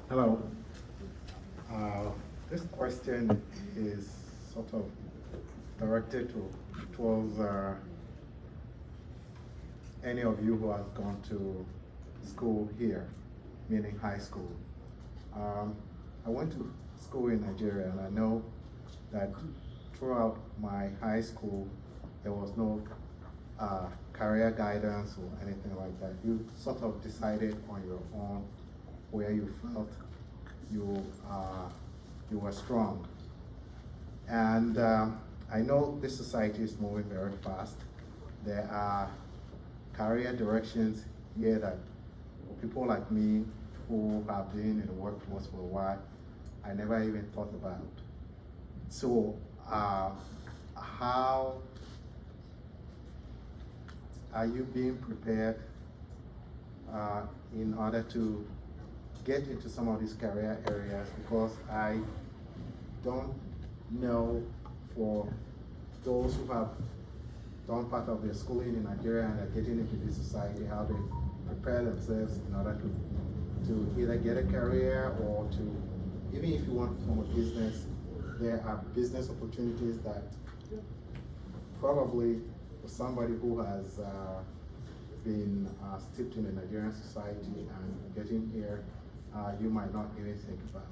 Speaker 10: Hello. This question is sort of directed towards any of you who has gone to school here, meaning high school. I went to school in Nigeria, and I know that throughout my high school, there was no career guidance or anything like that. You sort of decided on your own where you felt you were strong. And I know this society is moving very fast. There are career directions here that people like me who have been in the workforce for a while, I never even thought about. So how are you being prepared in order to get into some of these career areas? Because I don't know for those who have done part of their schooling in Nigeria and are getting into this society, how they prepare themselves in order to either get a career or to, even if you want to form a business, there are business opportunities that probably for somebody who has been steeped in the Nigerian society and getting here, you might not even think about.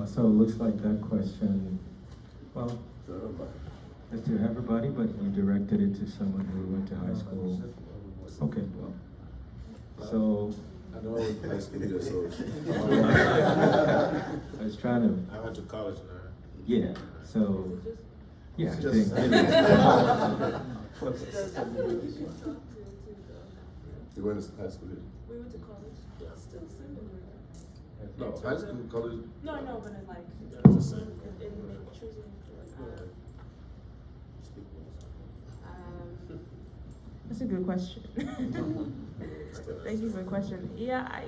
Speaker 1: So it looks like that question, well, it's to everybody, but you directed it to someone who went to high school. Okay, well, so.
Speaker 5: I know I went to high school here, so.
Speaker 1: I was trying to.
Speaker 5: I went to college now.
Speaker 1: Yeah, so, yeah.
Speaker 5: Just-
Speaker 1: I think-
Speaker 2: I feel like you can talk to the.
Speaker 5: You went to high school here?
Speaker 2: We went to college. Still similar.
Speaker 5: No, high school, college.
Speaker 2: No, I know, but in like.
Speaker 5: Yeah, it's the same.
Speaker 2: In choosing.
Speaker 7: That's a good question. Thank you for the question. Yeah,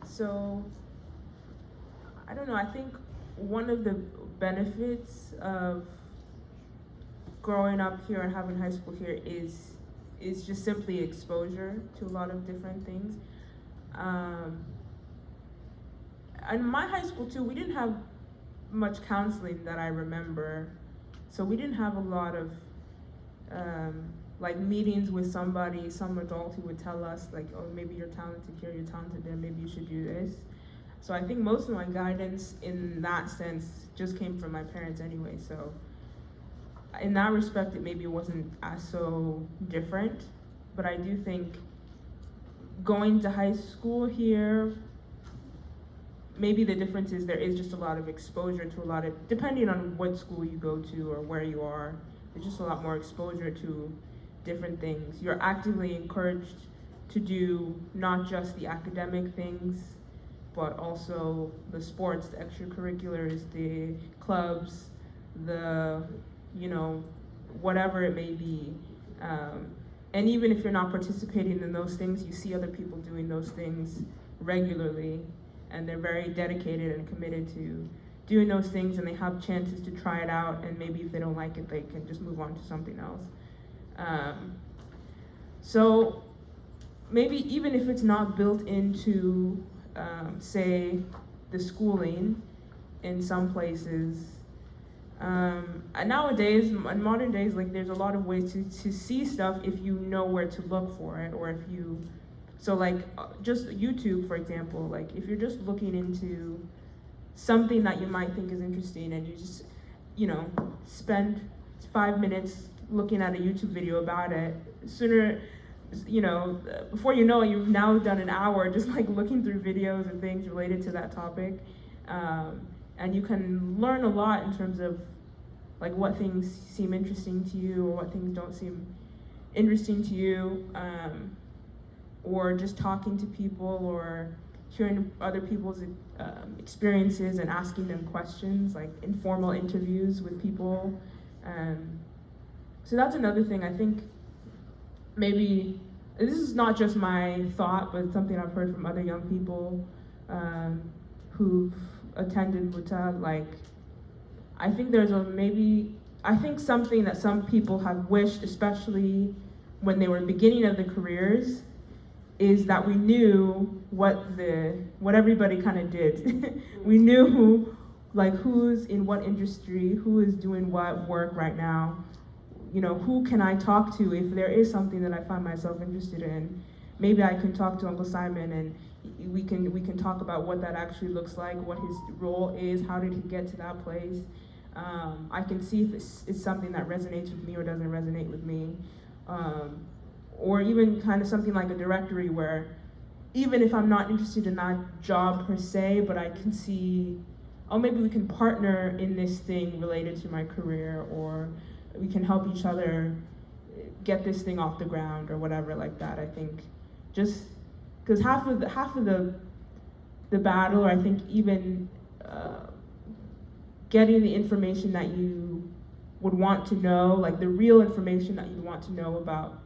Speaker 7: so, I don't know, I think one of the benefits of growing up here and having high school here is just simply exposure to a lot of different things. And my high school too, we didn't have much counseling that I remember. So we didn't have a lot of like meetings with somebody, some adult who would tell us like, oh, maybe you're talented here, you're talented there, maybe you should do this. So I think most of my guidance in that sense just came from my parents anyway. So in that respect, it maybe wasn't as so different, but I do think going to high school here, maybe the difference is there is just a lot of exposure to a lot of, depending on what school you go to or where you are, there's just a lot more exposure to different things. You're actively encouraged to do not just the academic things, but also the sports, the extracurriculars, the clubs, the, you know, whatever it may be. And even if you're not participating in those things, you see other people doing those things regularly, and they're very dedicated and committed to doing those things, and they have chances to try it out, and maybe if they don't like it, they can just move on to something else. So maybe even if it's not built into, say, the schooling in some places, and nowadays, in modern days, like there's a lot of ways to see stuff if you know where to look for it, or if you, so like just YouTube, for example, like if you're just looking into something that you might think is interesting and you just, you know, spend 5 minutes looking at a YouTube video about it, sooner, you know, before you know it, you've now done an hour just like looking through videos and things related to that topic. And you can learn a lot in terms of like what things seem interesting to you or what things don't seem interesting to you, or just talking to people or hearing other people's experiences and asking them questions, like informal interviews with people. So that's another thing. I think maybe, this is not just my thought, but something I've heard from other young people who've attended MUTA. Like, I think there's I think something that some people have wished, especially when they were beginning of the careers, is that we knew what everybody kind of did. We knew like who's in what industry, who is doing what work right now. You know, who can I talk to if there is something that I find myself interested in? Maybe I can talk to Uncle Simon and we can talk about what that actually looks like, what his role is, how did he get to that place. I can see if it's something that resonates with me or doesn't resonate with me. Or even kind of something like a directory where even if I'm not interested in that job per se, but I can see, oh, maybe we can partner in this thing related to my career, or we can help each other get this thing off the ground or whatever like that. I think just because half of the battle, or I think even getting the information that you would want to know, like the real information that you want to know about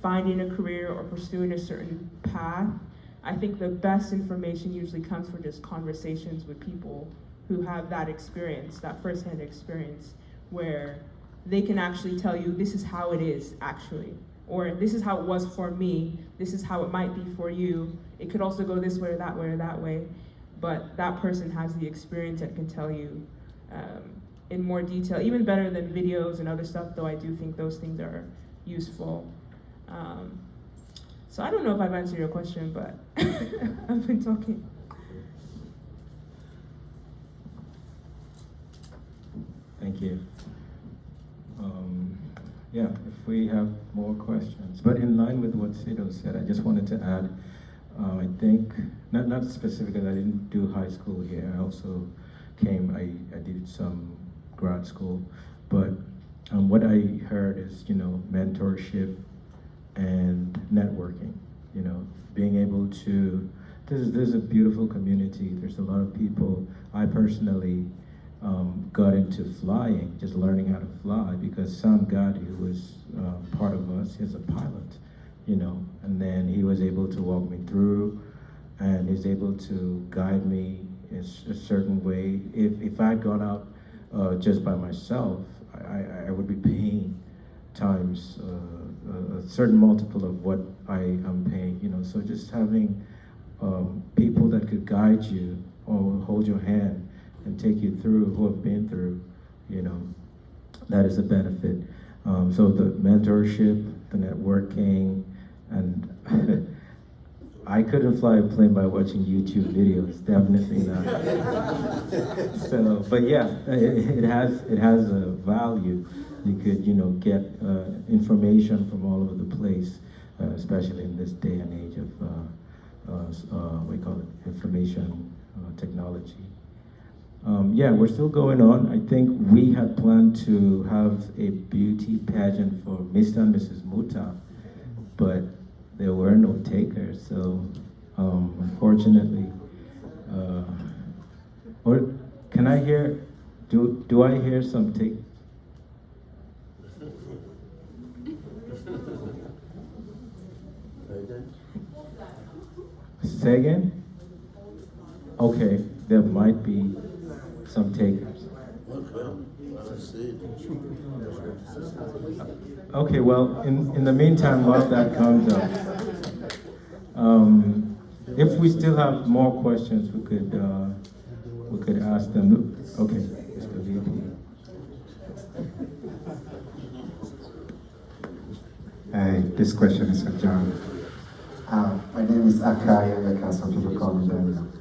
Speaker 7: finding a career or pursuing a certain path. I think the best information usually comes from just conversations with people who have that experience, that firsthand experience, where they can actually tell you, this is how it is actually, or this is how it was for me, this is how it might be for you. It could also go this way or that way or that way, but that person has the experience and can tell you in more detail, even better than videos and other stuff, though I do think those things are useful. So I don't know if I've answered your question, but I've been talking.
Speaker 1: Thank you. Yeah, if we have more questions, but in line with what Sido said, I just wanted to add, I think, not specifically, I didn't do high school here. I also I did some grad school, but what I heard is, mentorship and networking, being able to, there's a beautiful community. There's a lot of people. I personally got into flying, just learning how to fly, because Sam Gadi, who was part of us, he's a pilot, and then he was able to walk me through and is able to guide me in a certain way. If I had gone out just by myself, I would be paying times a certain multiple of what I am paying, so just having people that could guide you or hold your hand and take you through, who have been through, that is a benefit. So the mentorship, the networking, and I couldn't fly a plane by watching YouTube videos, definitely not. So, but yeah, it has a value. You could, get information from all over the place, especially in this day and age of, we call it information technology. Yeah, we're still going on. I think we had planned to have a beauty pageant for Mr. and Mrs. MUTA, but there were no takers, so unfortunately, or can I hear, do I hear some take? Say again? Okay, there might be some takers. Okay, well, in the meantime, while that comes up, if we still have more questions, we could ask them. Okay, Mr. VP.
Speaker 11: Hi, this question is for John. My name is Akaya Yaka, some people call me Daniel.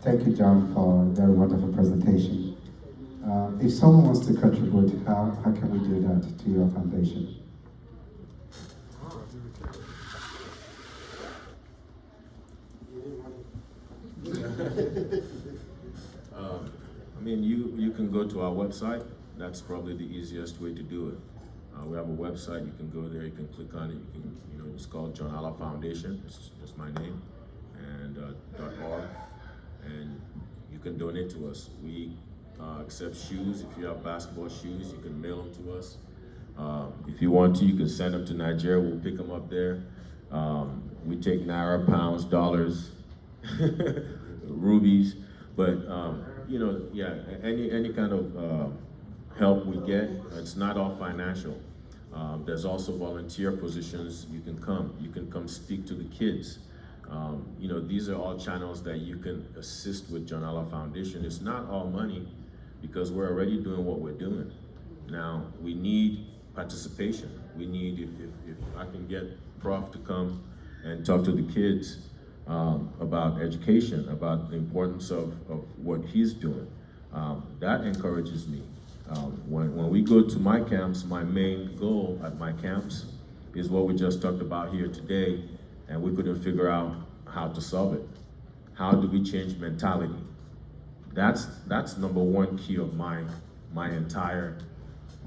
Speaker 11: Thank you, John, for a very wonderful presentation. If someone wants to contribute, how can we do that to your foundation?
Speaker 5: I mean, you can go to our website. That's probably the easiest way to do it. We have a website. You can go there. You can click on it. You can, it's called John Allah Foundation. It's just my name, and .org, and you can donate to us. We accept shoes. If you have basketball shoes, you can mail them to us. If you want to, you can send them to Nigeria. We'll pick them up there. We take naira, pounds, dollars, rubies, but yeah, any kind of help we get, it's not all financial. There's also volunteer positions. You can come speak to the kids. These are all channels that you can assist with John Allah Foundation. It's not all money, because we're already doing what we're doing. Now, we need participation. We need, if I can get Prof to come and talk to the kids about education, about the importance of what he's doing, that encourages me. When we go to my camps, my main goal at my camps is what we just talked about here today, and we couldn't figure out how to solve it. How do we change mentality? That's number one key of my entire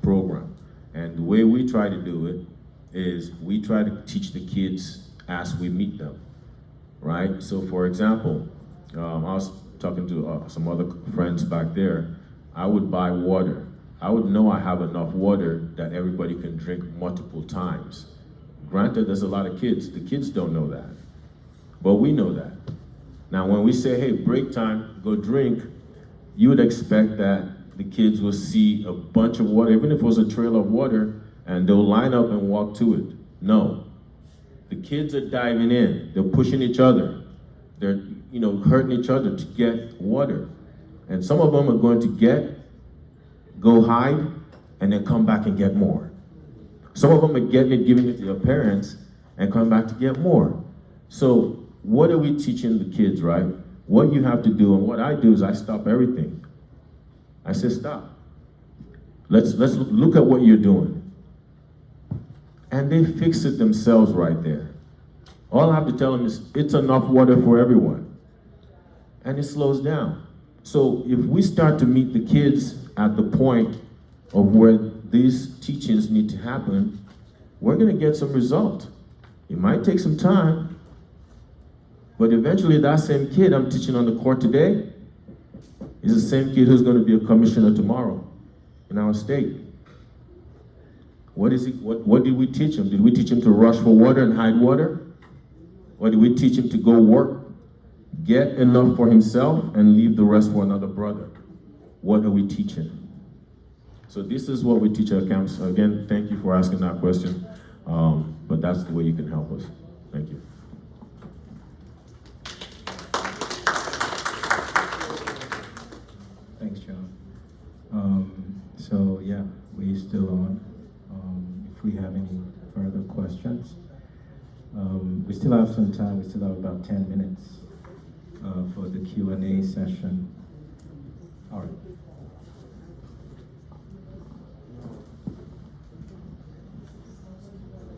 Speaker 5: program. And the way we try to do it is we try to teach the kids as we meet them, right? So for example, I was talking to some other friends back there, I would buy water. I would know I have enough water that everybody can drink multiple times. Granted, there's a lot of kids. The kids don't know that, but we know that. Now, when we say, hey, break time, go drink, you would expect that the kids will see a bunch of water, even if it was a trail of water, and they'll line up and walk to it. No. The kids are diving in. They're pushing each other. They're, hurting each other to get water. And some of them are going to go hide, and then come back and get more. Some of them are getting it, giving it to their parents, and come back to get more. So what are we teaching the kids, right? What you have to do, and what I do is I stop everything. I say, stop. Let's look at what you're doing. And they fix it themselves right there. All I have to tell them is, it's enough water for everyone. And it slows down. So if we start to meet the kids at the point of where these teachings need to happen, we're gonna get some result. It might take some time, but eventually that same kid I'm teaching on the court today is the same kid who's gonna be a commissioner tomorrow in our state. What did we teach him? Did we teach him to rush for water and hide water? Or did we teach him to go work, get enough for himself, and leave the rest for another brother? What are we teaching? So this is what we teach our camps. Again, thank you for asking that question. But that's the way you can help us. Thank you.
Speaker 1: Thanks, John. So yeah, we're still on. If we have any further questions, we still have some time. We still have about 10 minutes for the Q&A session. All right.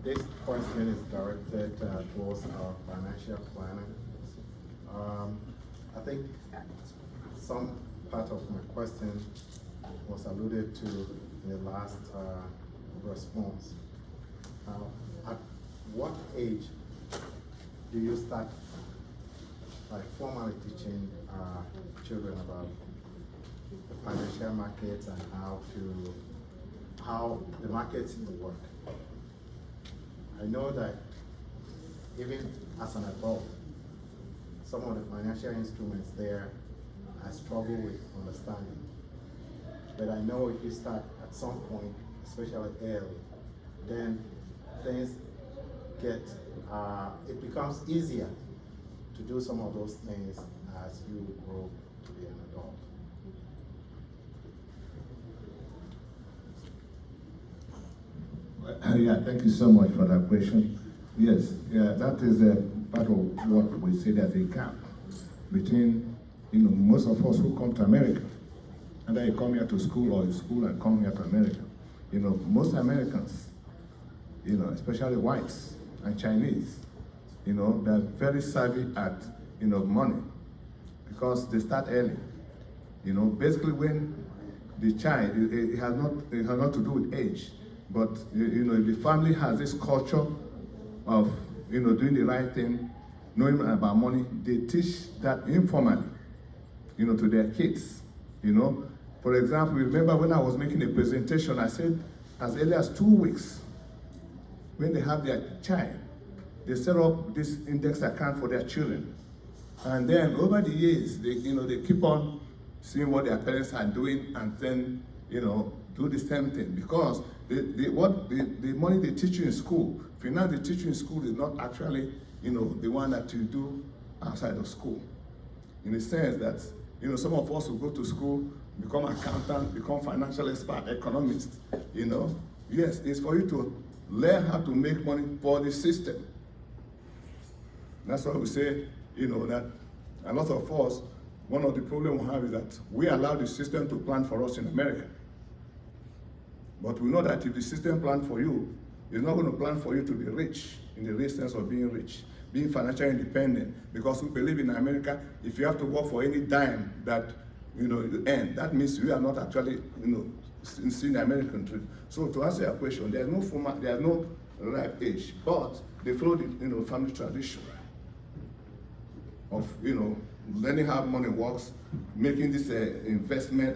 Speaker 10: This question is directed towards our financial planning. I think some part of my question was alluded to in the last response. At what age do you start formally teaching children about the financial markets and how the markets work? I know that even as an adult, some of the financial instruments there I struggle with understanding. But I know if you start at some point, especially early, then things it becomes easier to do some of those things as you grow to be an adult.
Speaker 8: Yeah, thank you so much for that question. Yes, yeah, that is a part of what we say there's a gap between, most of us who come to America, and then you come here to school or you school and come here to America. Most Americans, especially whites and Chinese, they're very savvy at, money because they start early. Basically when the child, it has not to do with age, but if the family has this culture of doing the right thing, knowing about money, they teach that informally, to their kids. For example, remember when I was making a presentation, I said as early as 2 weeks, when they have their child, they set up this index account for their children, and then over the years, they keep on seeing what their parents are doing, and then do the same thing, because the money they teach you in school, finance they teach you in school is not actually, the one that you do outside of school. In the sense that, some of us will go to school, become accountant, become financial expert, economist, Yes, it's for you to learn how to make money for the system. That's why we say, that a lot of us, one of the problems we have is that we allow the system to plan for us in America. But we know that if the system plans for you, it's not going to plan for you to be rich, in the real sense of being rich, being financially independent, because we believe in America, if you have to work for any dime that you earn, that means you are not actually seeing the American dream. So to answer your question, there's no ripe age, but they follow the family tradition of
Speaker 3: learning how money works, making this investment,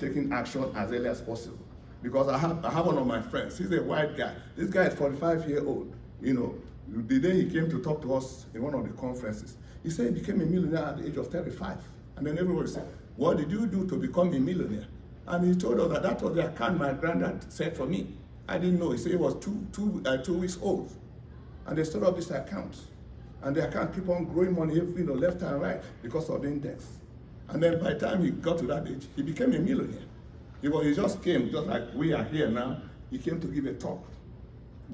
Speaker 3: taking action as early as possible. Because I have one of my friends, he's a white guy. This guy is 45-year-old, The day he came to talk to us in one of the conferences, he said he became a millionaire at the age of 35. And then everybody said, what did you do to become a millionaire? And he told us that was the account my granddad set for me. I didn't know. He said he was two weeks old. And they started up this account. And the account keep on growing money, left and right because of the index. And then by the time he got to that age, he became a millionaire. He just came, just like we are here now, he came to give a talk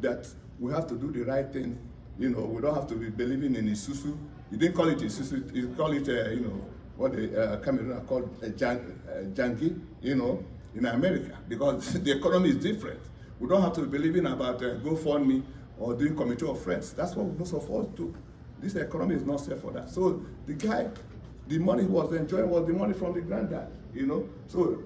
Speaker 3: that we have to do the right thing. We don't have to be believing in Isusu. He didn't call it Isusu, he called it, what the Cameroon called Jangi, in America, because the economy is different. We don't have to be believing about GoFundMe or doing committee of friends. That's what most of us do. This economy is not safe for that. So the guy, the money he was enjoying was the money from the granddad, So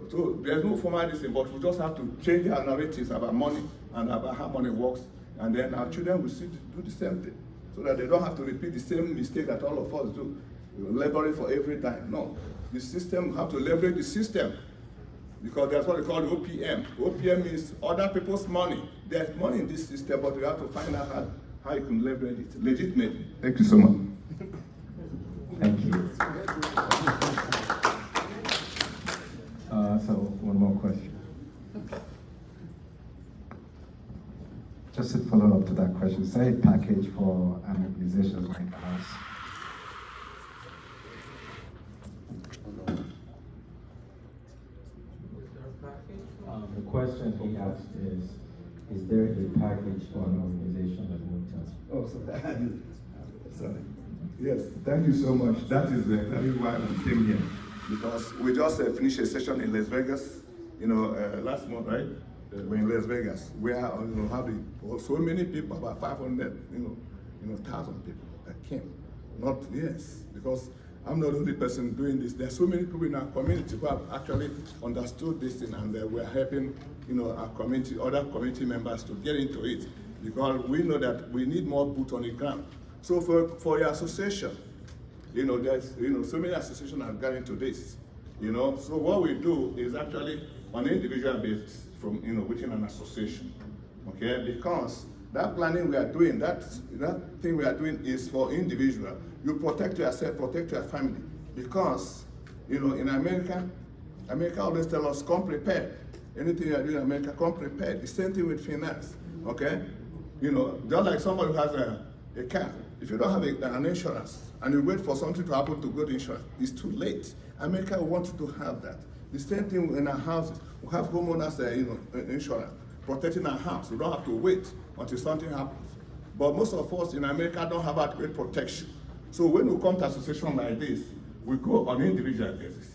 Speaker 3: there's no formalism, but we just have to change our narratives about money and about how money works, and then our children will do the same thing, so that they don't have to repeat the same mistake that all of us do, laboring for every time. No, the system, have to leverage the system, because that's what they call OPM. OPM means other people's money. There's money in this system, but you have to find out how you can leverage it legitimately. Thank you so much.
Speaker 1: Thank you. So one more question.
Speaker 11: Just to follow up to that question, is there a package for an organization like us?
Speaker 1: The question he asked is there a package for an organization like MUTA?
Speaker 3: Oh, sorry. Yes, thank you so much. That is exactly why we came here. Because we just finished a session in Las Vegas, last month, right? We're in Las Vegas, where having so many people, about 500, 1,000 people that came. Because I'm not the only person doing this. There's so many people in our community who have actually understood this thing, and we're helping, our community, other community members to get into it, because we know that we need more boots on the ground. So for your association, there's so many associations have gotten into this, So what we do is actually on an individual basis from within an association, okay? Because that planning we are doing, that thing we are doing is for individual. You protect yourself, protect your family, because in America always tell us come prepared. Anything you are doing in America, come prepared. The same thing with finance, okay? Just like somebody who has a car. If you don't have an insurance and you wait for something to happen to go to insurance, it's too late. America wants you to have that. The same thing in our houses. We have homeowners, insurance, protecting our house. We don't have to wait until something happens. But most of us in America don't have adequate protection. So when we come to association like this, we go on an individual basis,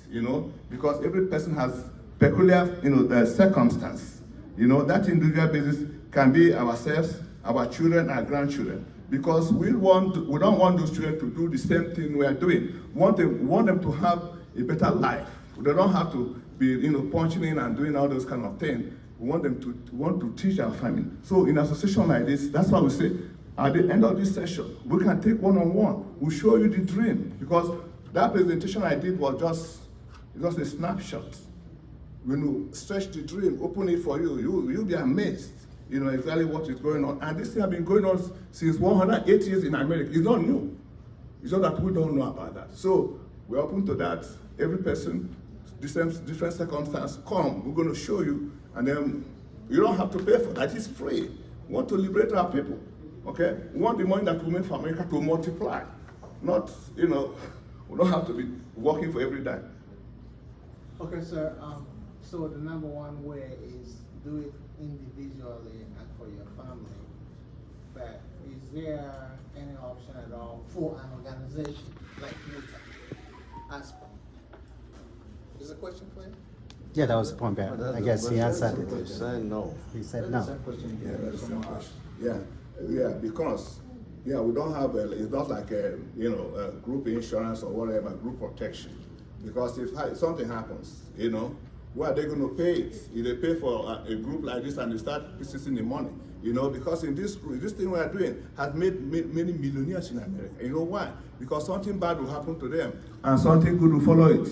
Speaker 3: because every person has peculiar, circumstance. That individual basis can be ourselves, our children, our grandchildren. Because we don't want those children to do the same thing we are doing. We want them to have a better life. They don't have to be, punching in and doing all those kind of things. We want them to teach our family. So in an association like this, that's why we say, at the end of this session, we can take one-on-one. We'll show you the dream, because that presentation I did was just a snapshot. When you stretch the dream, open it for you, you'll be amazed. Exactly what is going on. And this thing has been going on since 108 years in America. It's not new. It's not that we don't know about that. So we're open to that. Every person, different circumstance, come, we're going to show you, and then you don't have to pay for that. It's free. We want to liberate our people, okay? We want the money that we make for America to multiply. Not, we don't have to be working for every dime.
Speaker 2: Okay, sir. So the number one way is do it individually and for your family. But is there any option at all for an organization like MUTA? Is the question clear?
Speaker 12: Yeah, that was the point, Barry. I guess he answered it.
Speaker 6: He said no.
Speaker 12: He said no.
Speaker 3: Yeah, that's the same question. Because we don't have it's not like a group insurance or whatever, group protection. Because if something happens, where are they going to pay it? If they pay for a group like this and they start receiving the money, You know, because in this thing we are doing has made many millionaires in America. You know why? Because something bad will happen to them and something good will follow it.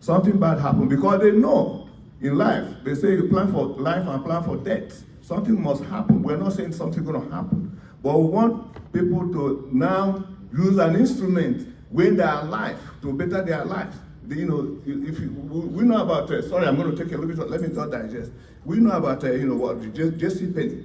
Speaker 3: Something bad happened because they know in life, they say you plan for life and plan for death. Something must happen. We're not saying something's going to happen, but we want people to now use an instrument when they are alive to better their lives. You know, if we know about, sorry, I'm going to take a little bit, let me just digest. We know about, you know, what, J.C. Penney.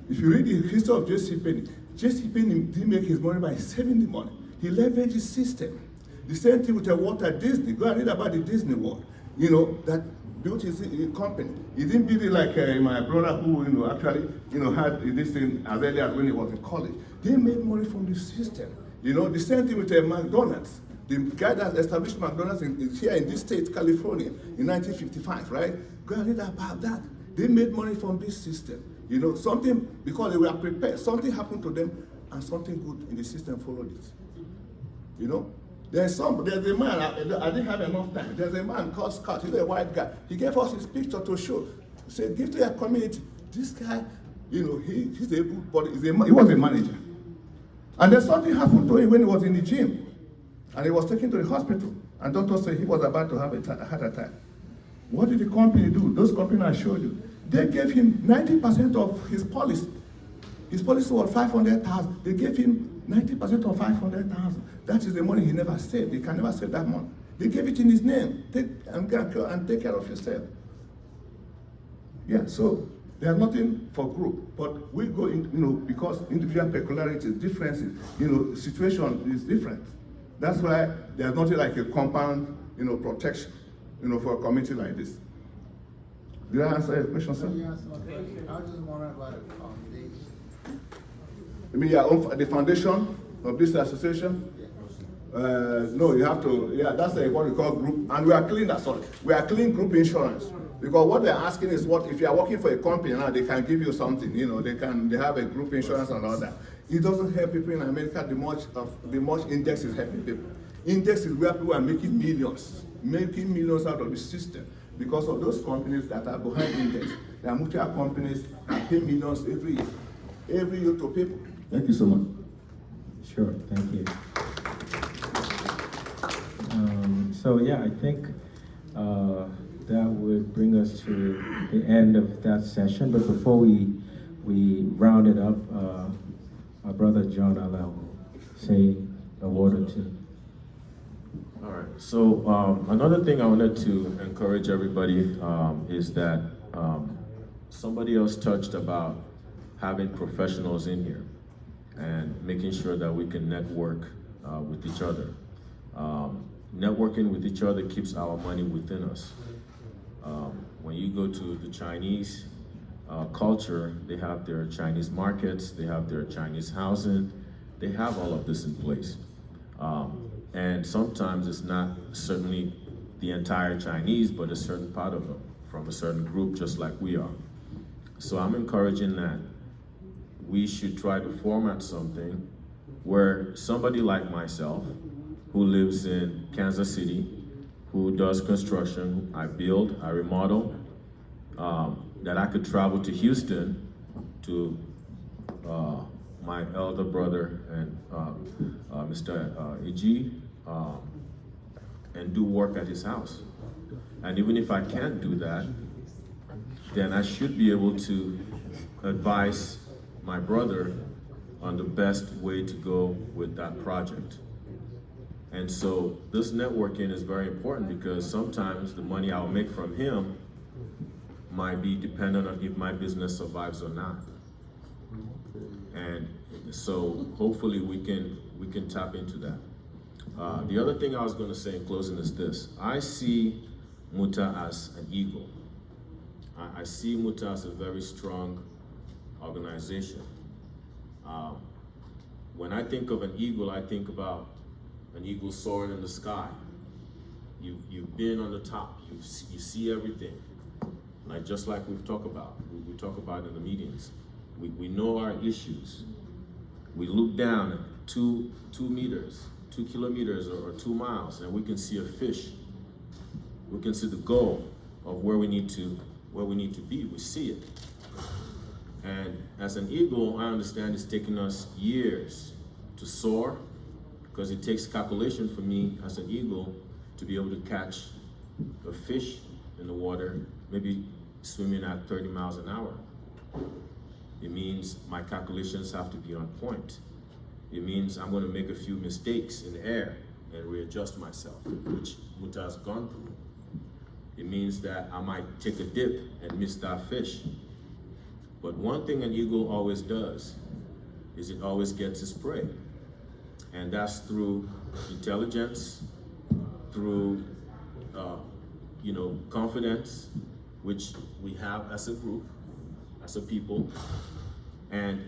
Speaker 3: If you read the history of J.C. Penney didn't make his money by saving the money. He leveraged his system. The same thing with the Walt Disney. Go and read about the Disney World. You know, that built his company. He didn't build it like my brother who, you know, actually, you know, had this thing as early as when he was in college. They made money from the system. You know, the same thing with McDonald's. The guy that established McDonald's here in this state, California, in 1955, right? Go and read about that. They made money from this system. You know, something, because they were prepared, something happened to them and something good in the system followed it. You know? There's a man, I didn't have enough time. There's a man called Scott, he's a white guy. He gave us his picture to show. He said, give to your community. This guy, you know, he's able, but he was a manager. And then something happened to him when he was in the gym. And he was taken to the hospital. And doctors said he was about to have a heart attack. What did the company do? Those companies I showed you. They gave him 90% of his policy. His policy was $500,000. They gave him 90% of $500,000. That is the money he never saved. He can never save that money. They gave it in his name. Take care of yourself. Yeah, so there's nothing for group, but we go in, you know, because individual peculiarities, differences, you know, situation is different. That's why there's nothing like a compound, you know, protection, you know, for a community like this. Did I answer your question, sir?
Speaker 2: Yes, I was just wondering about the foundation.
Speaker 3: You mean the foundation of this association? No, you have to, yeah, that's what we call group, and we are clean, we are clean group insurance. Because what they're asking is what, if you are working for a company now, they can give you something, you know, they have a group insurance and all that. It doesn't help people in America the much index is helping people. Index is where people are making millions out of the system because of those companies that are behind index. There are mutual companies that pay millions every year to people. Thank you so much.
Speaker 1: Sure, thank you. So yeah, I think that would bring us to the end of that session. But before we round it up, our brother John will say a word or two.
Speaker 5: All right, so another thing I wanted to encourage everybody is that somebody else touched about having professionals in here and making sure that we can network with each other. Networking with each other keeps our money within us. When you go to the Chinese culture, they have their Chinese markets, they have their Chinese housing, they have all of this in place. And sometimes it's not certainly the entire Chinese, but a certain part of them from a certain group, just like we are. So I'm encouraging that we should try to format something where somebody like myself, who lives in Kansas City, who does construction, I build, I remodel, that I could travel to Houston to my elder brother and Mr. Iji, and do work at his house. And even if I can't do that, then I should be able to advise my brother on the best way to go with that project. And so this networking is very important because sometimes the money I'll make from him might be dependent on if my business survives or not. And so hopefully we can tap into that. The other thing I was going to say in closing is this. I see MUTA as an eagle. I see MUTA as a very strong organization. When I think of an eagle, I think about an eagle soaring in the sky. You've been on the top. You see everything. Like just like we've talked about. We talk about in the meetings. We know our issues. We look down at 2 meters, 2 kilometers, or 2 miles, and we can see a fish. We can see the goal of where we need to be. We see it. And as an eagle, I understand it's taking us years to soar, because it takes calculation for me as an eagle to be able to catch a fish in the water, maybe swimming at 30 miles an hour. It means my calculations have to be on point. It means I'm going to make a few mistakes in the air and readjust myself, which MUTA has gone through. It means that I might take a dip and miss that fish. But one thing an eagle always does is it always gets its prey. And that's through intelligence, through confidence, which we have as a group, as a people. And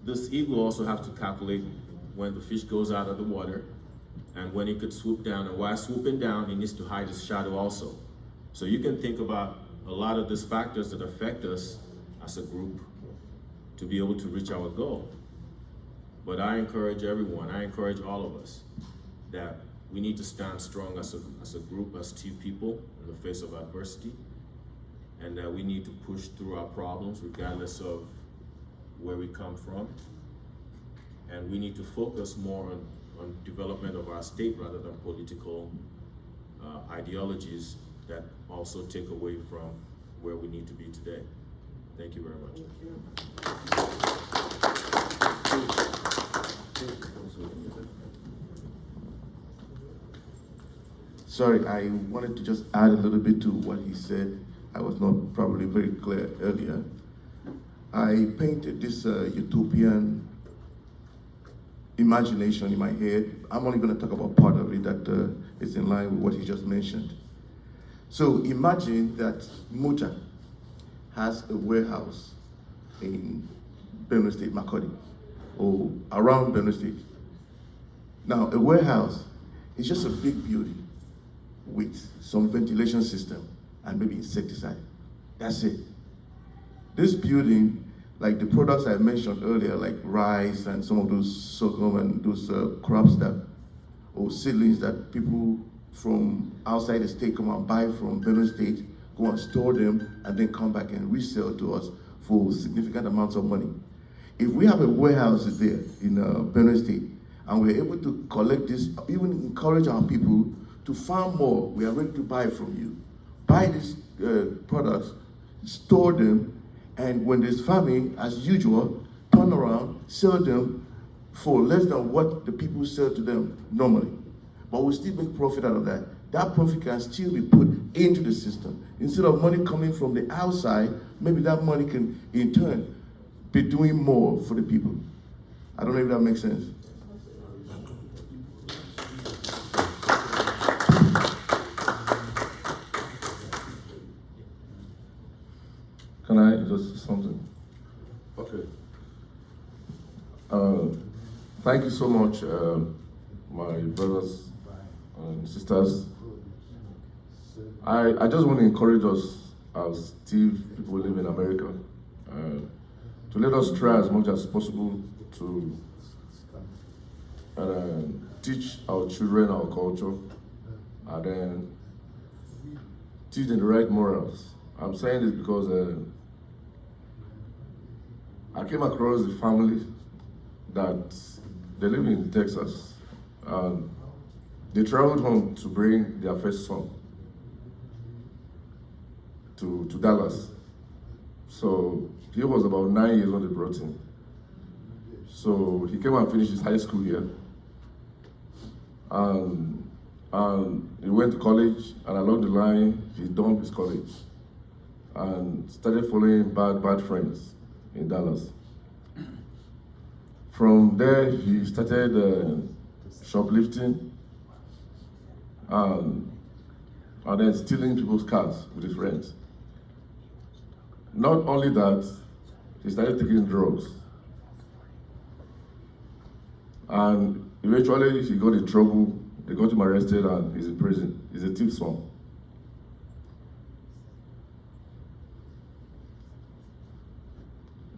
Speaker 5: this eagle also has to calculate when the fish goes out of the water and when it could swoop down. And while swooping down, it needs to hide its shadow also. So you can think about a lot of these factors that affect us as a group to be able to reach our goal. But I encourage everyone, I encourage all of us, that we need to stand strong as a group, as two people in the face of adversity, and that we need to push through our problems regardless of where we come from. And we need to focus more on development of our state rather than political ideologies that also take away from where we need to be today. Thank you very much.
Speaker 3: Sorry, I wanted to just add a little bit to what he said. I was not probably very clear earlier. I painted this utopian imagination in my head. I'm only going to talk about part of it that is in line with what he just mentioned. So imagine that MUTA has a warehouse in Benue State, Makurdi, or around Benue State. Now, a warehouse is just a big building with some ventilation system and maybe insecticide. That's it. This building, like the products I mentioned earlier, like rice and some of those sorghum and those crops or seedlings that people from outside the state come and buy from Benue State, go and store them, and then come back and resell to us for significant amounts of money. If we have a warehouse there in Benue State, and we're able to collect this, even encourage our people to farm more, we are ready to buy from you. Buy these products, store them, and when there's famine, as usual, turn around, sell them for less than what the people sell to them normally. But we still make profit out of that. That profit can still be put into the system. Instead of money coming from the outside, maybe that money can, in turn, be doing more for the people. I don't know if that makes sense.
Speaker 4: Can I just say something? Okay. Thank you so much, my brothers and sisters. I just want to encourage us as Steve, people who live in America, to let us try as much as possible to teach our children our culture and then teach them the right morals. I'm saying this because I came across a family that they live in Texas, and they traveled home to bring their first son to Dallas. So he was about 9 years when they brought him. So he came and finished his high school here. And he went to college, and along the line, he dumped his college and started following bad friends in Dallas. From there, he started shoplifting and then stealing people's cars with his friends. Not only that, he started taking drugs. And eventually, he got in trouble. They got him arrested, and he's in prison. He's a thief's son.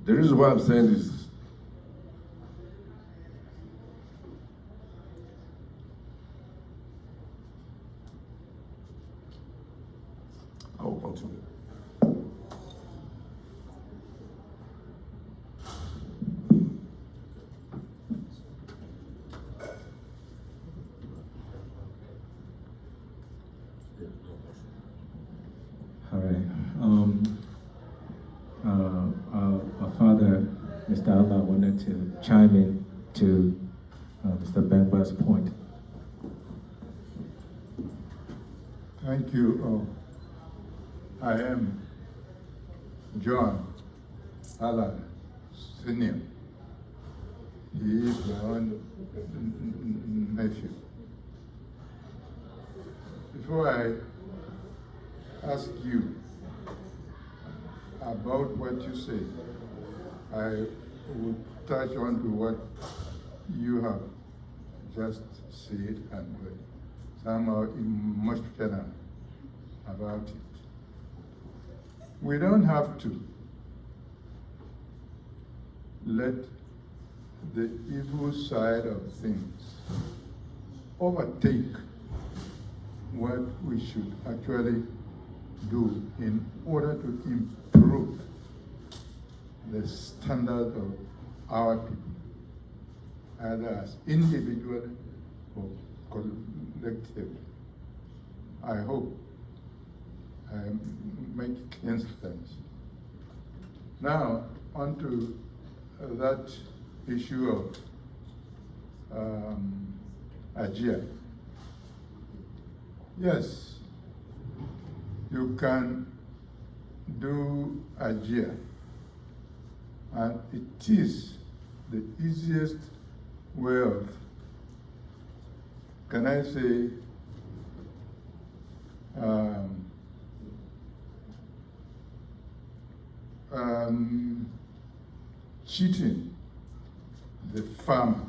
Speaker 4: The reason why I'm saying this, I will continue.
Speaker 1: wanted to chime in to Mr. Bengba's point.
Speaker 13: Thank you. I am John Allen Sr. He is my own nephew. Before I ask you about what you say, I would touch on to what you have just said and somehow emotional about it. We don't have to let the evil side of things overtake what we should actually do in order to improve the standard of our people, either as individually or collectively. I hope I make sense. Now, on to that issue of AGIA. Yes, you can do AGIA, and it is the easiest way of, can I say, cheating the farmer,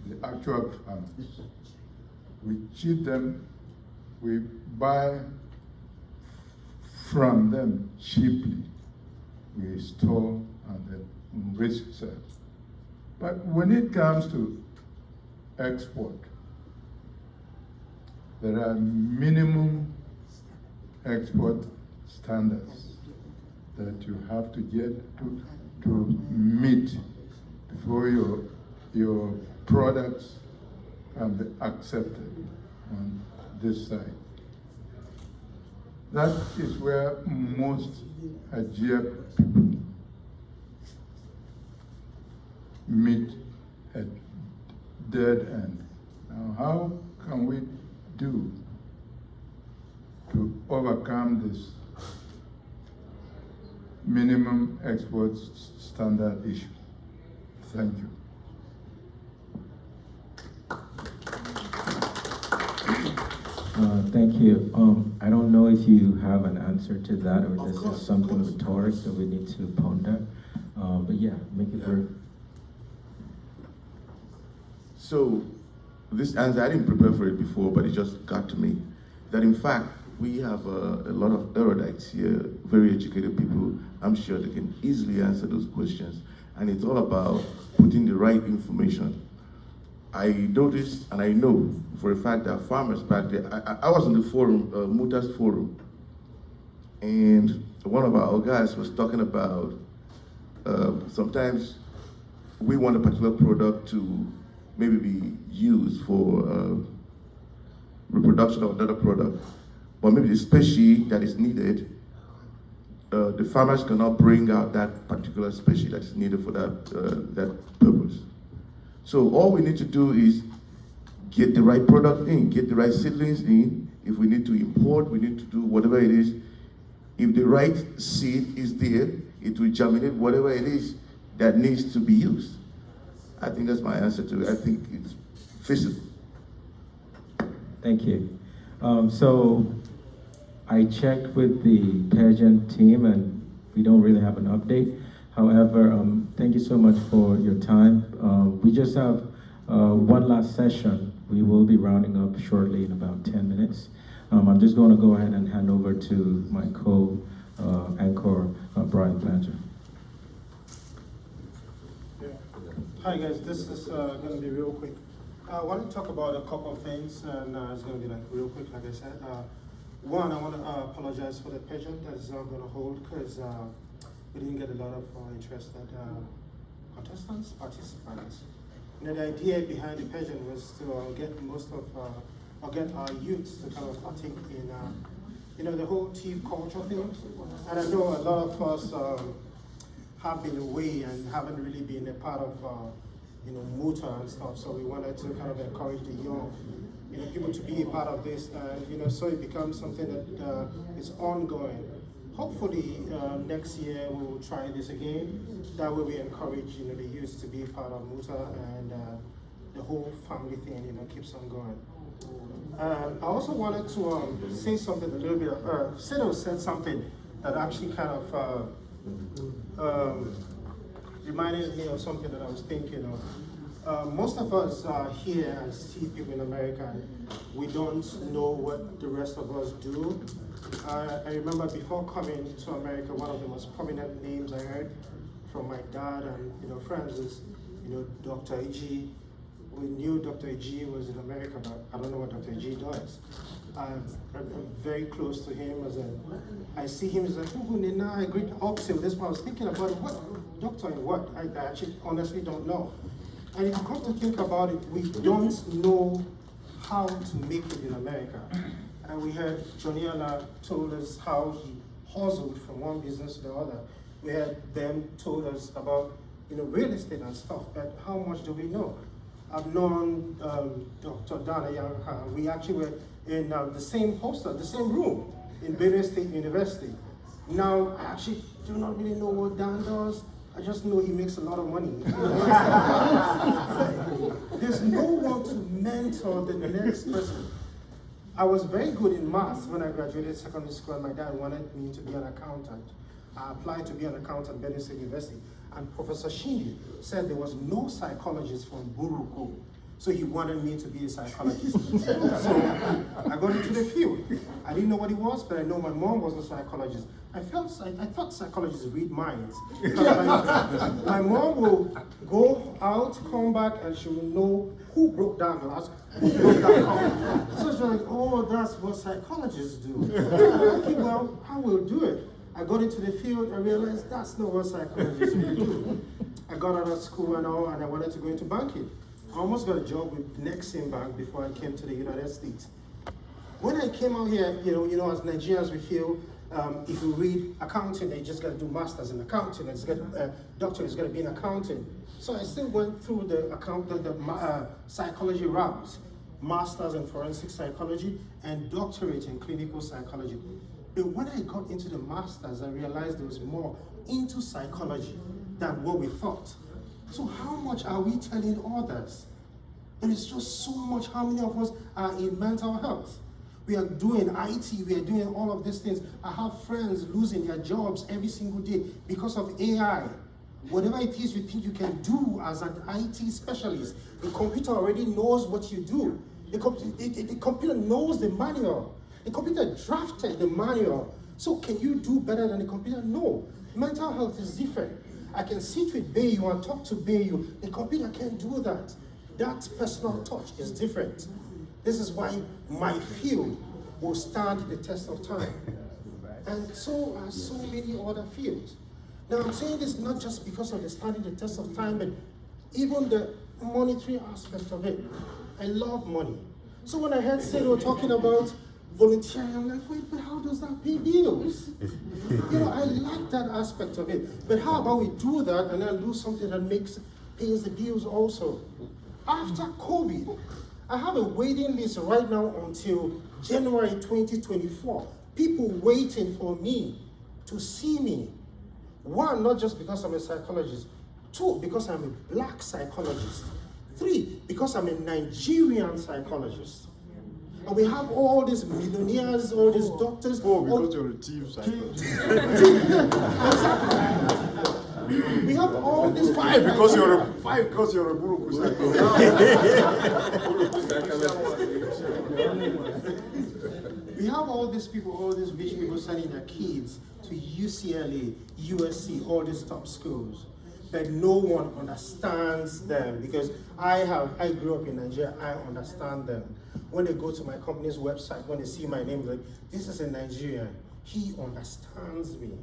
Speaker 13: the actual farmer. We cheat them, we buy from them cheaply, we store and then resell. But when it comes to export, there are minimum export standards that you have to get to meet before your products can be accepted on this side. That is where most AGIA people meet at dead end. Now, how can we do to overcome this minimum export standard issue? Thank you.
Speaker 1: Thank you. I don't know if you have an answer to that, or this is something rhetoric that we need to ponder. But yeah, make it very.
Speaker 3: So, this answer, I didn't prepare for it before, but it just got to me. That in fact, we have a lot of erudites here, very educated people. I'm sure they can easily answer those questions. And it's all about putting the right information. I noticed, and I know for a fact that farmers back there, I was in the forum, MUTA's forum, and one of our guys was talking about sometimes we want a particular product to maybe be used for reproduction of another product, but maybe the species that is needed, the farmers cannot bring out that particular species that is needed for that purpose. So all we need to do is get the right product in, get the right seedlings in. If we need to import, we need to do whatever it is. If the right seed is there, it will germinate whatever it is that needs to be used. I think that's my answer to it. I think it's feasible.
Speaker 1: Thank you. So I checked with the pageant team, and we don't really have an update. However, thank you so much for your time. We just have one last session. We will be rounding up shortly in about 10 minutes. I'm just going to go ahead and hand over to my co-anchor, Brian Planter.
Speaker 14: Yeah. Hi guys, this is going to be real quick. I want to talk about a couple of things, and it's going to be like real quick, like I said. One, I want to apologize for the pageant that is going to hold, because we didn't get a lot of interested contestants, participants. You know, the idea behind the pageant was to get most of, or get our youths to kind of partake in, you know, the whole tea culture thing. And I know a lot of us have been away and haven't really been a part of, MUTA and stuff. So we wanted to kind of encourage the young, people to be a part of this, and so it becomes something that is ongoing. Hopefully next year we will try this again. That way we encourage the youth to be a part of MUTA, and the whole family thing keeps on going. I also wanted to say something a little bit. Sedo said something that actually kind of reminded me of something that I was thinking of. Most of us here and see people in America, and we don't know what the rest of us do. I remember before coming to America, one of the most prominent names I heard from my dad and friends is Dr. E.G. We knew Dr. E.G. was in America, but I don't know what Dr. E.G. does. I'm very close to him. I see him as like, I agree to opposite. That's what I was thinking about. What doctor and what? I actually honestly don't know. And if you come to think about it, we don't know how to make it in America. And we heard Joniala told us how he hustled from one business to the other. We had them told us about real estate and stuff, but how much do we know? I've known Dr. Dana Young. We actually were in the same hostel, the same room in Benue State University. Now, I actually do not really know what Dan does. I just know he makes a lot of money. There's no one to mentor the next person. I was very good in maths when I graduated secondary school, and my dad wanted me to be an accountant. I applied to be an accountant at Benue State University, and Professor Shindi said there was no psychologist from Buruku, so he wanted me to be a psychologist. So I got into the field. I didn't know what it was, but I know my mom was a psychologist. I thought psychologists read minds. My mom will go out, come back, and she will know who broke down the last. So she's like, oh, that's what psychologists do. Okay, well, I will do it. I got into the field, I realized that's not what psychologists do. I got out of school and all, and I wanted to go into banking. I almost got a job with Nexim Bank before I came to the United States. When I came out here, as Nigerians, we feel if you read accounting, you just got to do masters in accounting. Doctor is going to be in accounting. So I still went through the psychology routes, masters in forensic psychology and doctorate in clinical psychology. But when I got into the masters, I realized there was more into psychology than what we thought. So how much are we telling others? There is just so much. How many of us are in mental health? We are doing IT, we are doing all of these things. I have friends losing their jobs every single day because of AI. Whatever it is you think you can do as an IT specialist, the computer already knows what you do. The computer knows the manual. The computer drafted the manual. So can you do better than the computer? No. Mental health is different. I can sit with Bayu and talk to Bayu. The computer can't do that. That personal touch is different. This is why my field will stand the test of time. And so are so many other fields. Now I'm saying this not just because of the standing the test of time, but even the monetary aspect of it. I love money. So when I heard Sedo talking about volunteering, I'm like, wait, but how does that pay bills? I like that aspect of it. But how about we do that and then do something that pays the bills also? After COVID, I have a waiting list right now until January 2024. People waiting for me to see me. One, not just because I'm a psychologist. Two, because I'm a black psychologist. Three, because I'm a Nigerian psychologist. And we have all these millionaires, all these doctors.
Speaker 15: Because you're a thief psychologist.
Speaker 14: We have all these
Speaker 15: five because you're a Buruku psychologist.
Speaker 14: We have all these people, all these rich people sending their kids to UCLA, USC, all these top schools. But no one understands them because I grew up in Nigeria, I understand them. When they go to my company's website, when they see my name, like, this is a Nigerian, he understands me.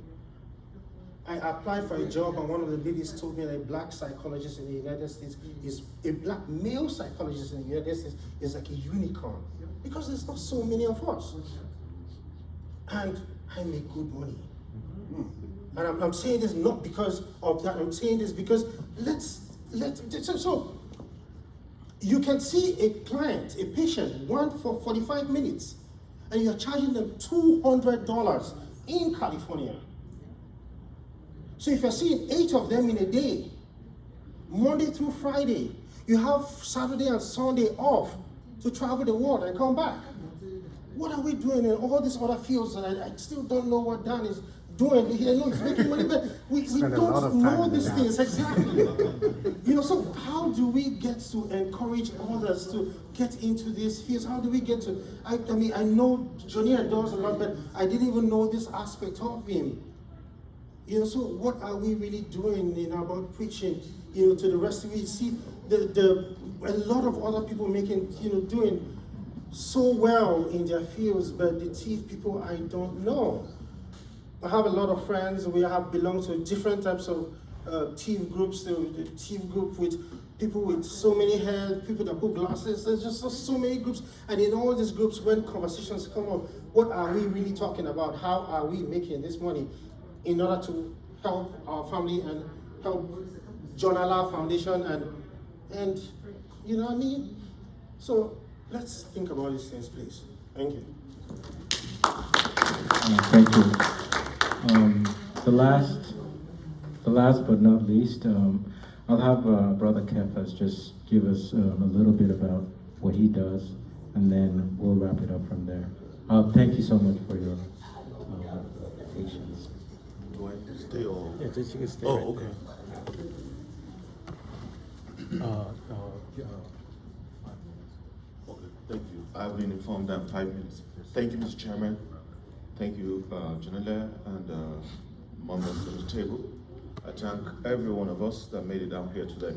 Speaker 14: I applied for a job and one of the ladies told me that a black psychologist in the United States is, a black male psychologist in the United States is like a unicorn because there's not so many of us. And I make good money. And I'm saying this not because of that. I'm saying this because so you can see a client, a patient, one for 45 minutes, and you're charging them $200 in California. So if you're seeing 8 of them in a day, Monday through Friday, you have Saturday and Sunday off to travel the world and come back. What are we doing in all these other fields that I still don't know what Dan is doing? I know he's making money, but we don't know these things exactly. So how do we get to encourage others to get into these fields? How do we get to, I know Jonier does a lot, but I didn't even know this aspect of him. So what are we really doing about preaching, to the rest of it? See, a lot of other people doing so well in their fields, but the TIF people, I don't know. I have a lot of friends. We have belonged to different types of TIF groups. The TIF group with people with so many hair, people that put glasses. There's just so many groups. And in all these groups, when conversations come up, what are we really talking about? How are we making this money in order to help our family and help John Allah Foundation and you know what I mean? So let's think about these things, please. Thank you.
Speaker 1: Thank you. The last but not least, I'll have Brother Kefas just give us a little bit about what he does, and then we'll wrap it up from there. Thank you so much for your patience.
Speaker 3: Do I stay or?
Speaker 12: Yeah, just you can stay.
Speaker 3: Oh, okay. Okay, thank you. I've been informed that 5 minutes. Thank you, Mr. Chairman. Thank you, Janelle and members of the table. I thank every one of us that made it down here today.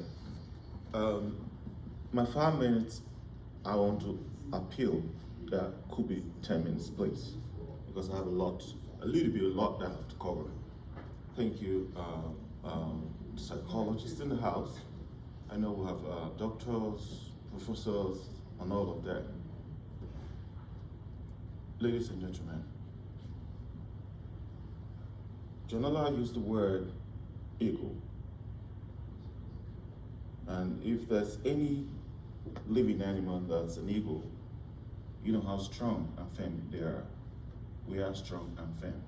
Speaker 3: My 5 minutes, I want to appeal that could be 10 minutes, please, because I have a lot that I have to cover. Thank you, psychologists in the house. I know we have doctors, professors, and all of that. Ladies and gentlemen, Janala used the word ego. And if there's any living animal that's an ego, you know how strong and firm they are. We are strong and firm.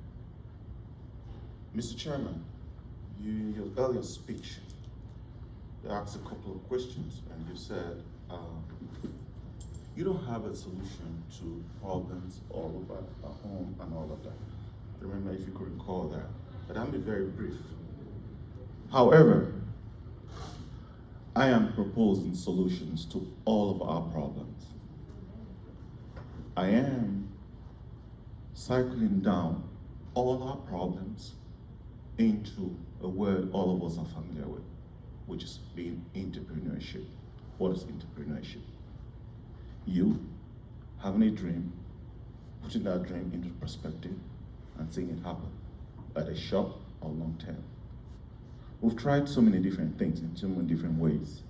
Speaker 3: Mr. Chairman, in your earlier speech, you asked a couple of questions, and you said you don't have a solution to problems all over at home and all of that. I remember if you could recall that, but I'll be very brief. However, I am proposing solutions to all of our problems. I am cycling down all our problems into a word all of us are familiar with, which is being entrepreneurship. What is entrepreneurship? You having a dream, putting that dream into perspective and seeing it happen, either short or long term. We've tried so many different things in so many different ways,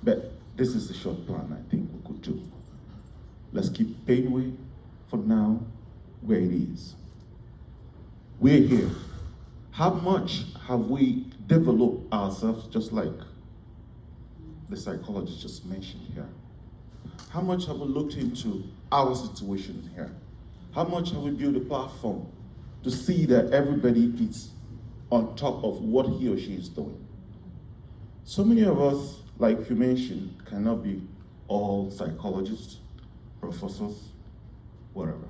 Speaker 3: but this is the short plan I think we could do. Let's keep Painway for now where it is. We're here. How much have we developed ourselves, just like the psychologist just mentioned here? How much have we looked into our situation here? How much have we built a platform to see that everybody is on top of what he or she is doing? So many of us, like you mentioned, cannot be all psychologists, professors, whatever.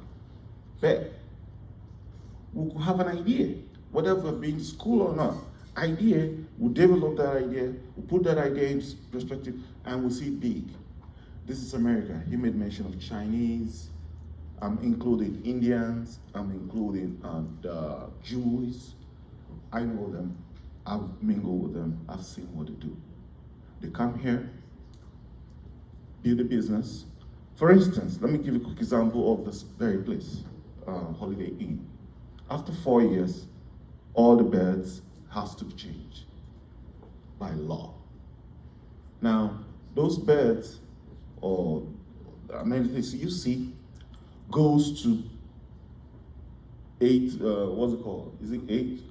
Speaker 3: But we could have an idea, whatever being school or not, idea, we'll develop that idea, we'll put that idea into perspective, and we'll see it big. This is America. He made mention of Chinese, I'm including Indians, I'm including the Jews. I know them, I've mingled with them, I've seen what they do. They come here, build a business. For instance, let me give you a quick example of this very place, Holiday Inn. After 4 years, all the beds has to be changed by law. Now, those beds or amenities you see goes to what's it called? Is it 8?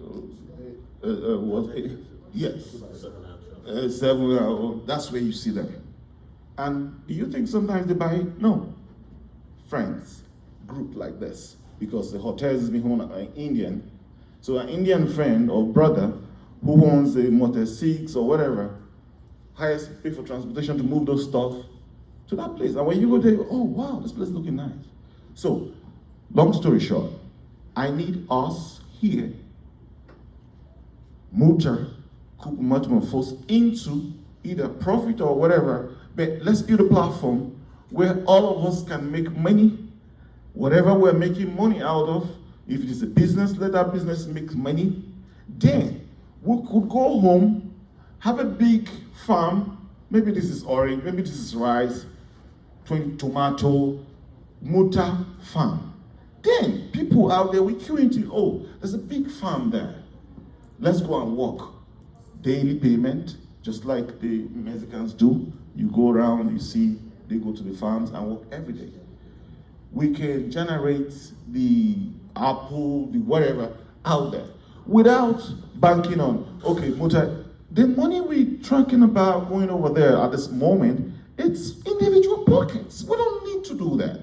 Speaker 3: What? Yes. 7, that's where you see them. And do you think sometimes they buy it? No. Friends, group like this, because the hotel is being owned by an Indian. So an Indian friend or brother who owns a Motor 6 or whatever, hires, pay for transportation to move those stuff to that place. And when you go there, you go, oh wow, this place is looking nice. So, long story short, I need us here, MUTA, could much more force into either profit or whatever, but let's build a platform where all of us can make money, whatever we're making money out of. If it is a business, let that business make money. Then we could go home, have a big farm. Maybe this is orange, maybe this is rice, tomato, MUTA farm. Then people out there, we queue into, oh, there's a big farm there. Let's go and work. Daily payment, just like the Mexicans do. You go around, you see, they go to the farms and work every day. We can generate the apple, the whatever, out there without banking on, okay, MUTA, the money we're talking about going over there at this moment, it's individual pockets. We don't need to do that.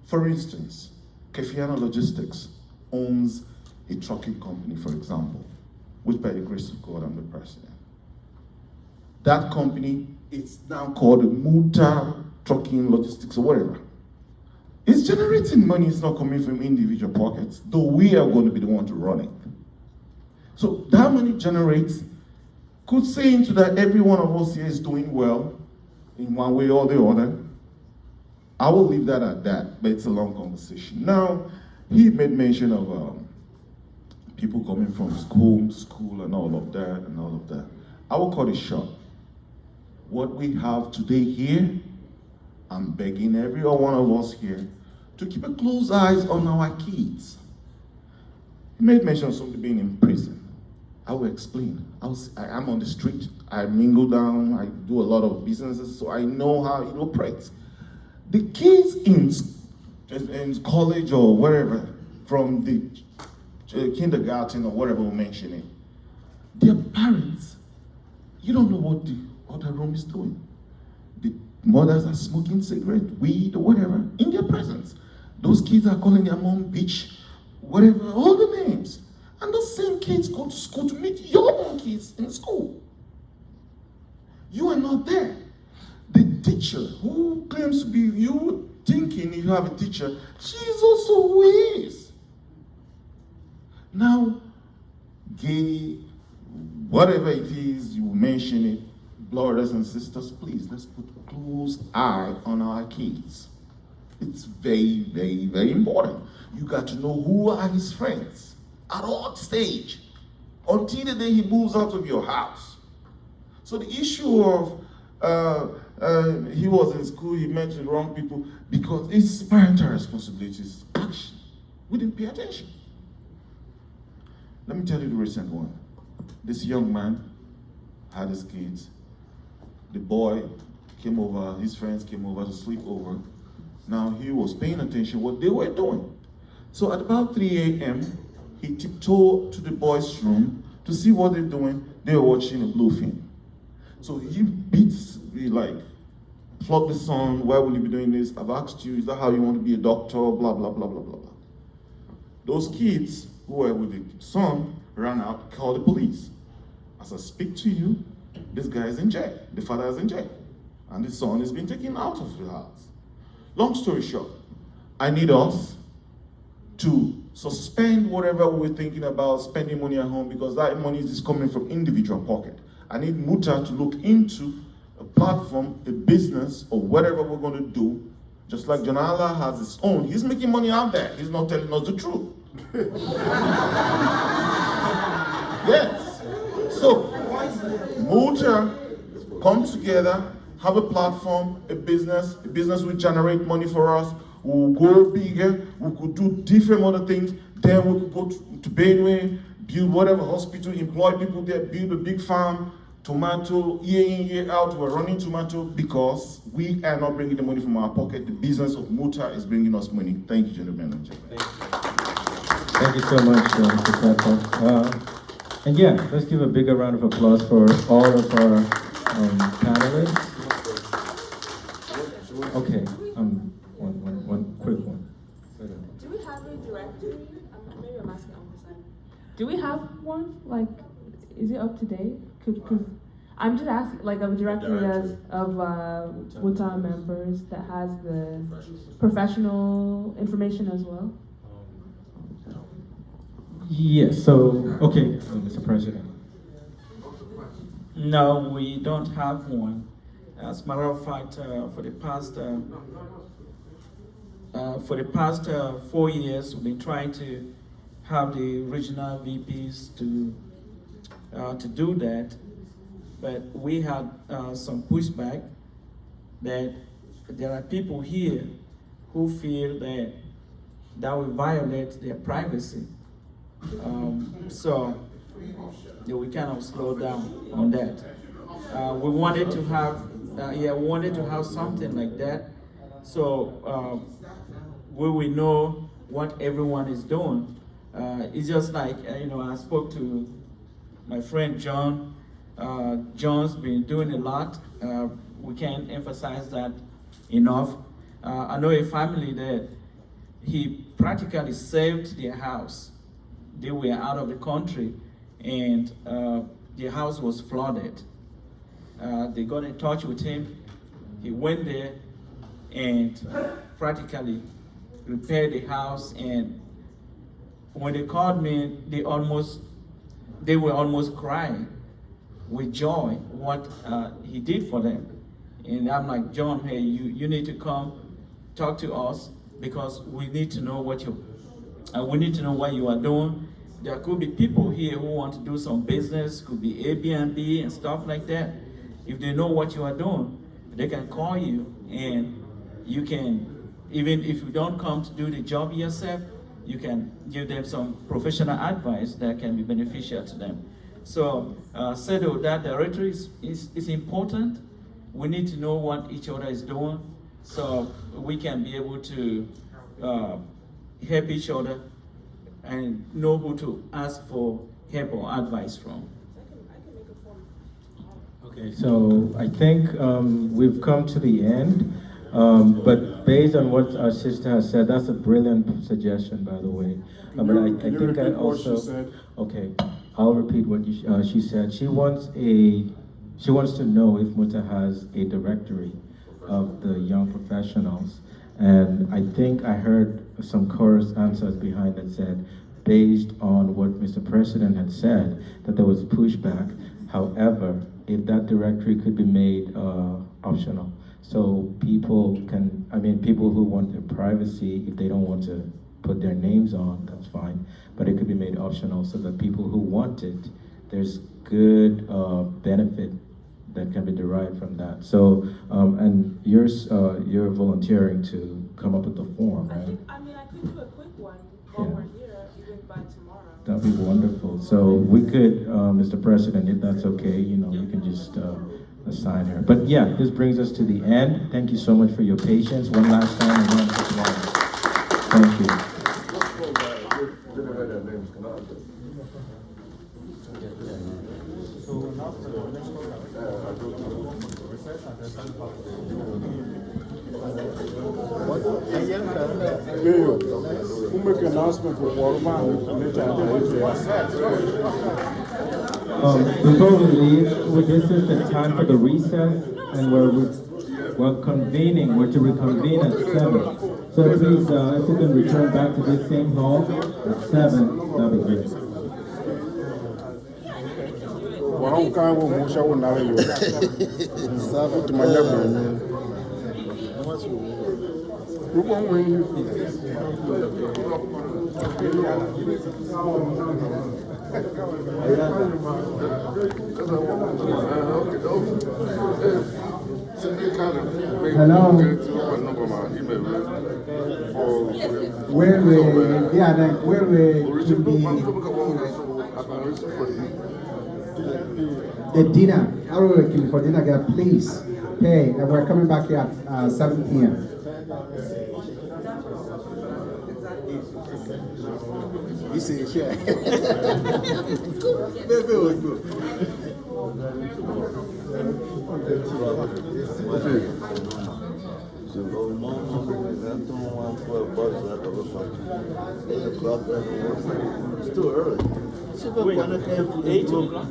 Speaker 3: For instance, Kefiana Logistics owns a trucking company, for example, which by the grace of God, I'm the president. That company, it's now called MUTA Trucking Logistics or whatever. It's generating money, it's not coming from individual pockets, though we are going to be the one to run it. So that money generates, could say into that every one of us here is doing well in one way or the other. I will leave that at that, but it's a long conversation. Now, he made mention of people coming from school and all of that, I will cut it short. What we have today here, I'm begging every one of us here to keep a close eyes on our kids. He made mention of somebody being in prison. I will explain. I'm on the street, I mingle down, I do a lot of businesses, so I know how it operates. The kids in college or wherever, from the kindergarten or whatever we're mentioning, their parents, you don't know what the other room is doing. The mothers are smoking cigarette, weed, or whatever, in their presence. Those kids are calling their mom bitch, whatever, all the names. And those same kids go to school to meet your own kids in school. You are not there. The teacher who claims to be you, thinking you have a teacher, she is also who is. Now, gay, whatever it is, you mention it, brothers and sisters, please, let's put a close eye on our kids. It's very, very, very important. You got to know who are his friends at all stage, until the day he moves out of your house. So the issue of he was in school, he met the wrong people, because it's parental responsibilities, action. We didn't pay attention. Let me tell you the recent one. This young man had his kids. The boy came over, his friends came over to sleep over. Now he was paying attention what they were doing. So at about 3 a.m., he tiptoed to the boys' room to see what they're doing. They were watching a blue film. So he beats, he like, flog the son, why will you be doing this? I've asked you, is that how you want to be a doctor? Blah, blah, blah, blah, blah, blah. Those kids who were with the son ran out, called the police. As I speak to you, this guy is in jail. The father is in jail. And the son is being taken out of the house. Long story short, I need us to suspend whatever we're thinking about spending money at home, because that money is coming from individual pocket. I need MUTA to look into a platform, a business, or whatever we're going to do. Just like Janala has his own. He's making money out there. He's not telling us the truth. Yes. So, MUTA comes together, have a platform, a business will generate money for us. We'll go bigger, we could do different other things. Then we could go to Benue, build whatever hospital, employ people there, build a big farm, tomato, year in, year out, we're running tomato because we are not bringing the money from our pocket. The business of MUTA is bringing us money. Thank you, gentlemen and gentlemen.
Speaker 1: Thank you so much, Mr. Pepper. And yeah, let's give a bigger round of applause for all of our panelists. Okay, one quick one.
Speaker 7: Do we have a directory? Maybe I'm asking on this side. Do we have one? Like, is it up to date? Cause I'm just asking, like, of a directory of MUTA members that has the professional information as well.
Speaker 1: Yes. So okay, Mr. President.
Speaker 16: No, we don't have one. As a matter of fact, for the past 4 years, we've been trying to have the regional VPs to do that, but we had some pushback that there are people here who feel that will violate their privacy. So yeah, we kind of slowed down on that. We wanted to have something like that, so we will know what everyone is doing. It's just like I spoke to my friend John. John's been doing a lot. We can't emphasize that enough. I know a family that he practically saved their house. They were out of the country, and their house was flooded. They got in touch with him. He went there and practically repaired the house. And when they called me, they were almost crying with joy what he did for them. And I'm like, John, hey, you need to come talk to us, because we need to know what you are doing. There could be people here who want to do some business, could be Airbnb and stuff like that. If they know what you are doing, they can call you, and you can, even if you don't come to do the job yourself, you can give them some professional advice that can be beneficial to them. So, that directory is important. We need to know what each other is doing, so we can be able to help each other and know who to ask for help or advice from.
Speaker 1: Okay, so I think we've come to the end, but based on what our sister has said, that's a brilliant suggestion, by the way. But I think I also, okay, I'll repeat what she said. She wants to know if MUTA has a directory of the young professionals. And I think I heard some chorus answers behind that said, based on what Mr. President had said, that there was pushback. However, if that directory could be made optional, so people who want their privacy, if they don't want to put their names on, that's fine, but it could be made optional so that people who want it, there's good benefit that can be derived from that. So, and you're volunteering to come up with the form, right?
Speaker 7: I could do a quick one while we're here, even by tomorrow.
Speaker 1: That'd be wonderful. So we could, Mr. President, if that's okay, you can just assign her. But yeah, this brings us to the end. Thank you so much for your patience. One last time, and one applause. Thank you.
Speaker 15: We'll make an announcement for Warman later.
Speaker 1: Before we leave, this is the time for the recess, and we're convening. We're to reconvene at 7. So please, if you can return back to this same hall at 7, that'd be great.
Speaker 11: Hello. Where we the dinner, how are we looking for dinner, girl, please pay, and we're coming back here at 7 p.m.
Speaker 2: You say, yeah. Maybe we go.
Speaker 6: It's too early.
Speaker 16: Wait, 8 o'clock?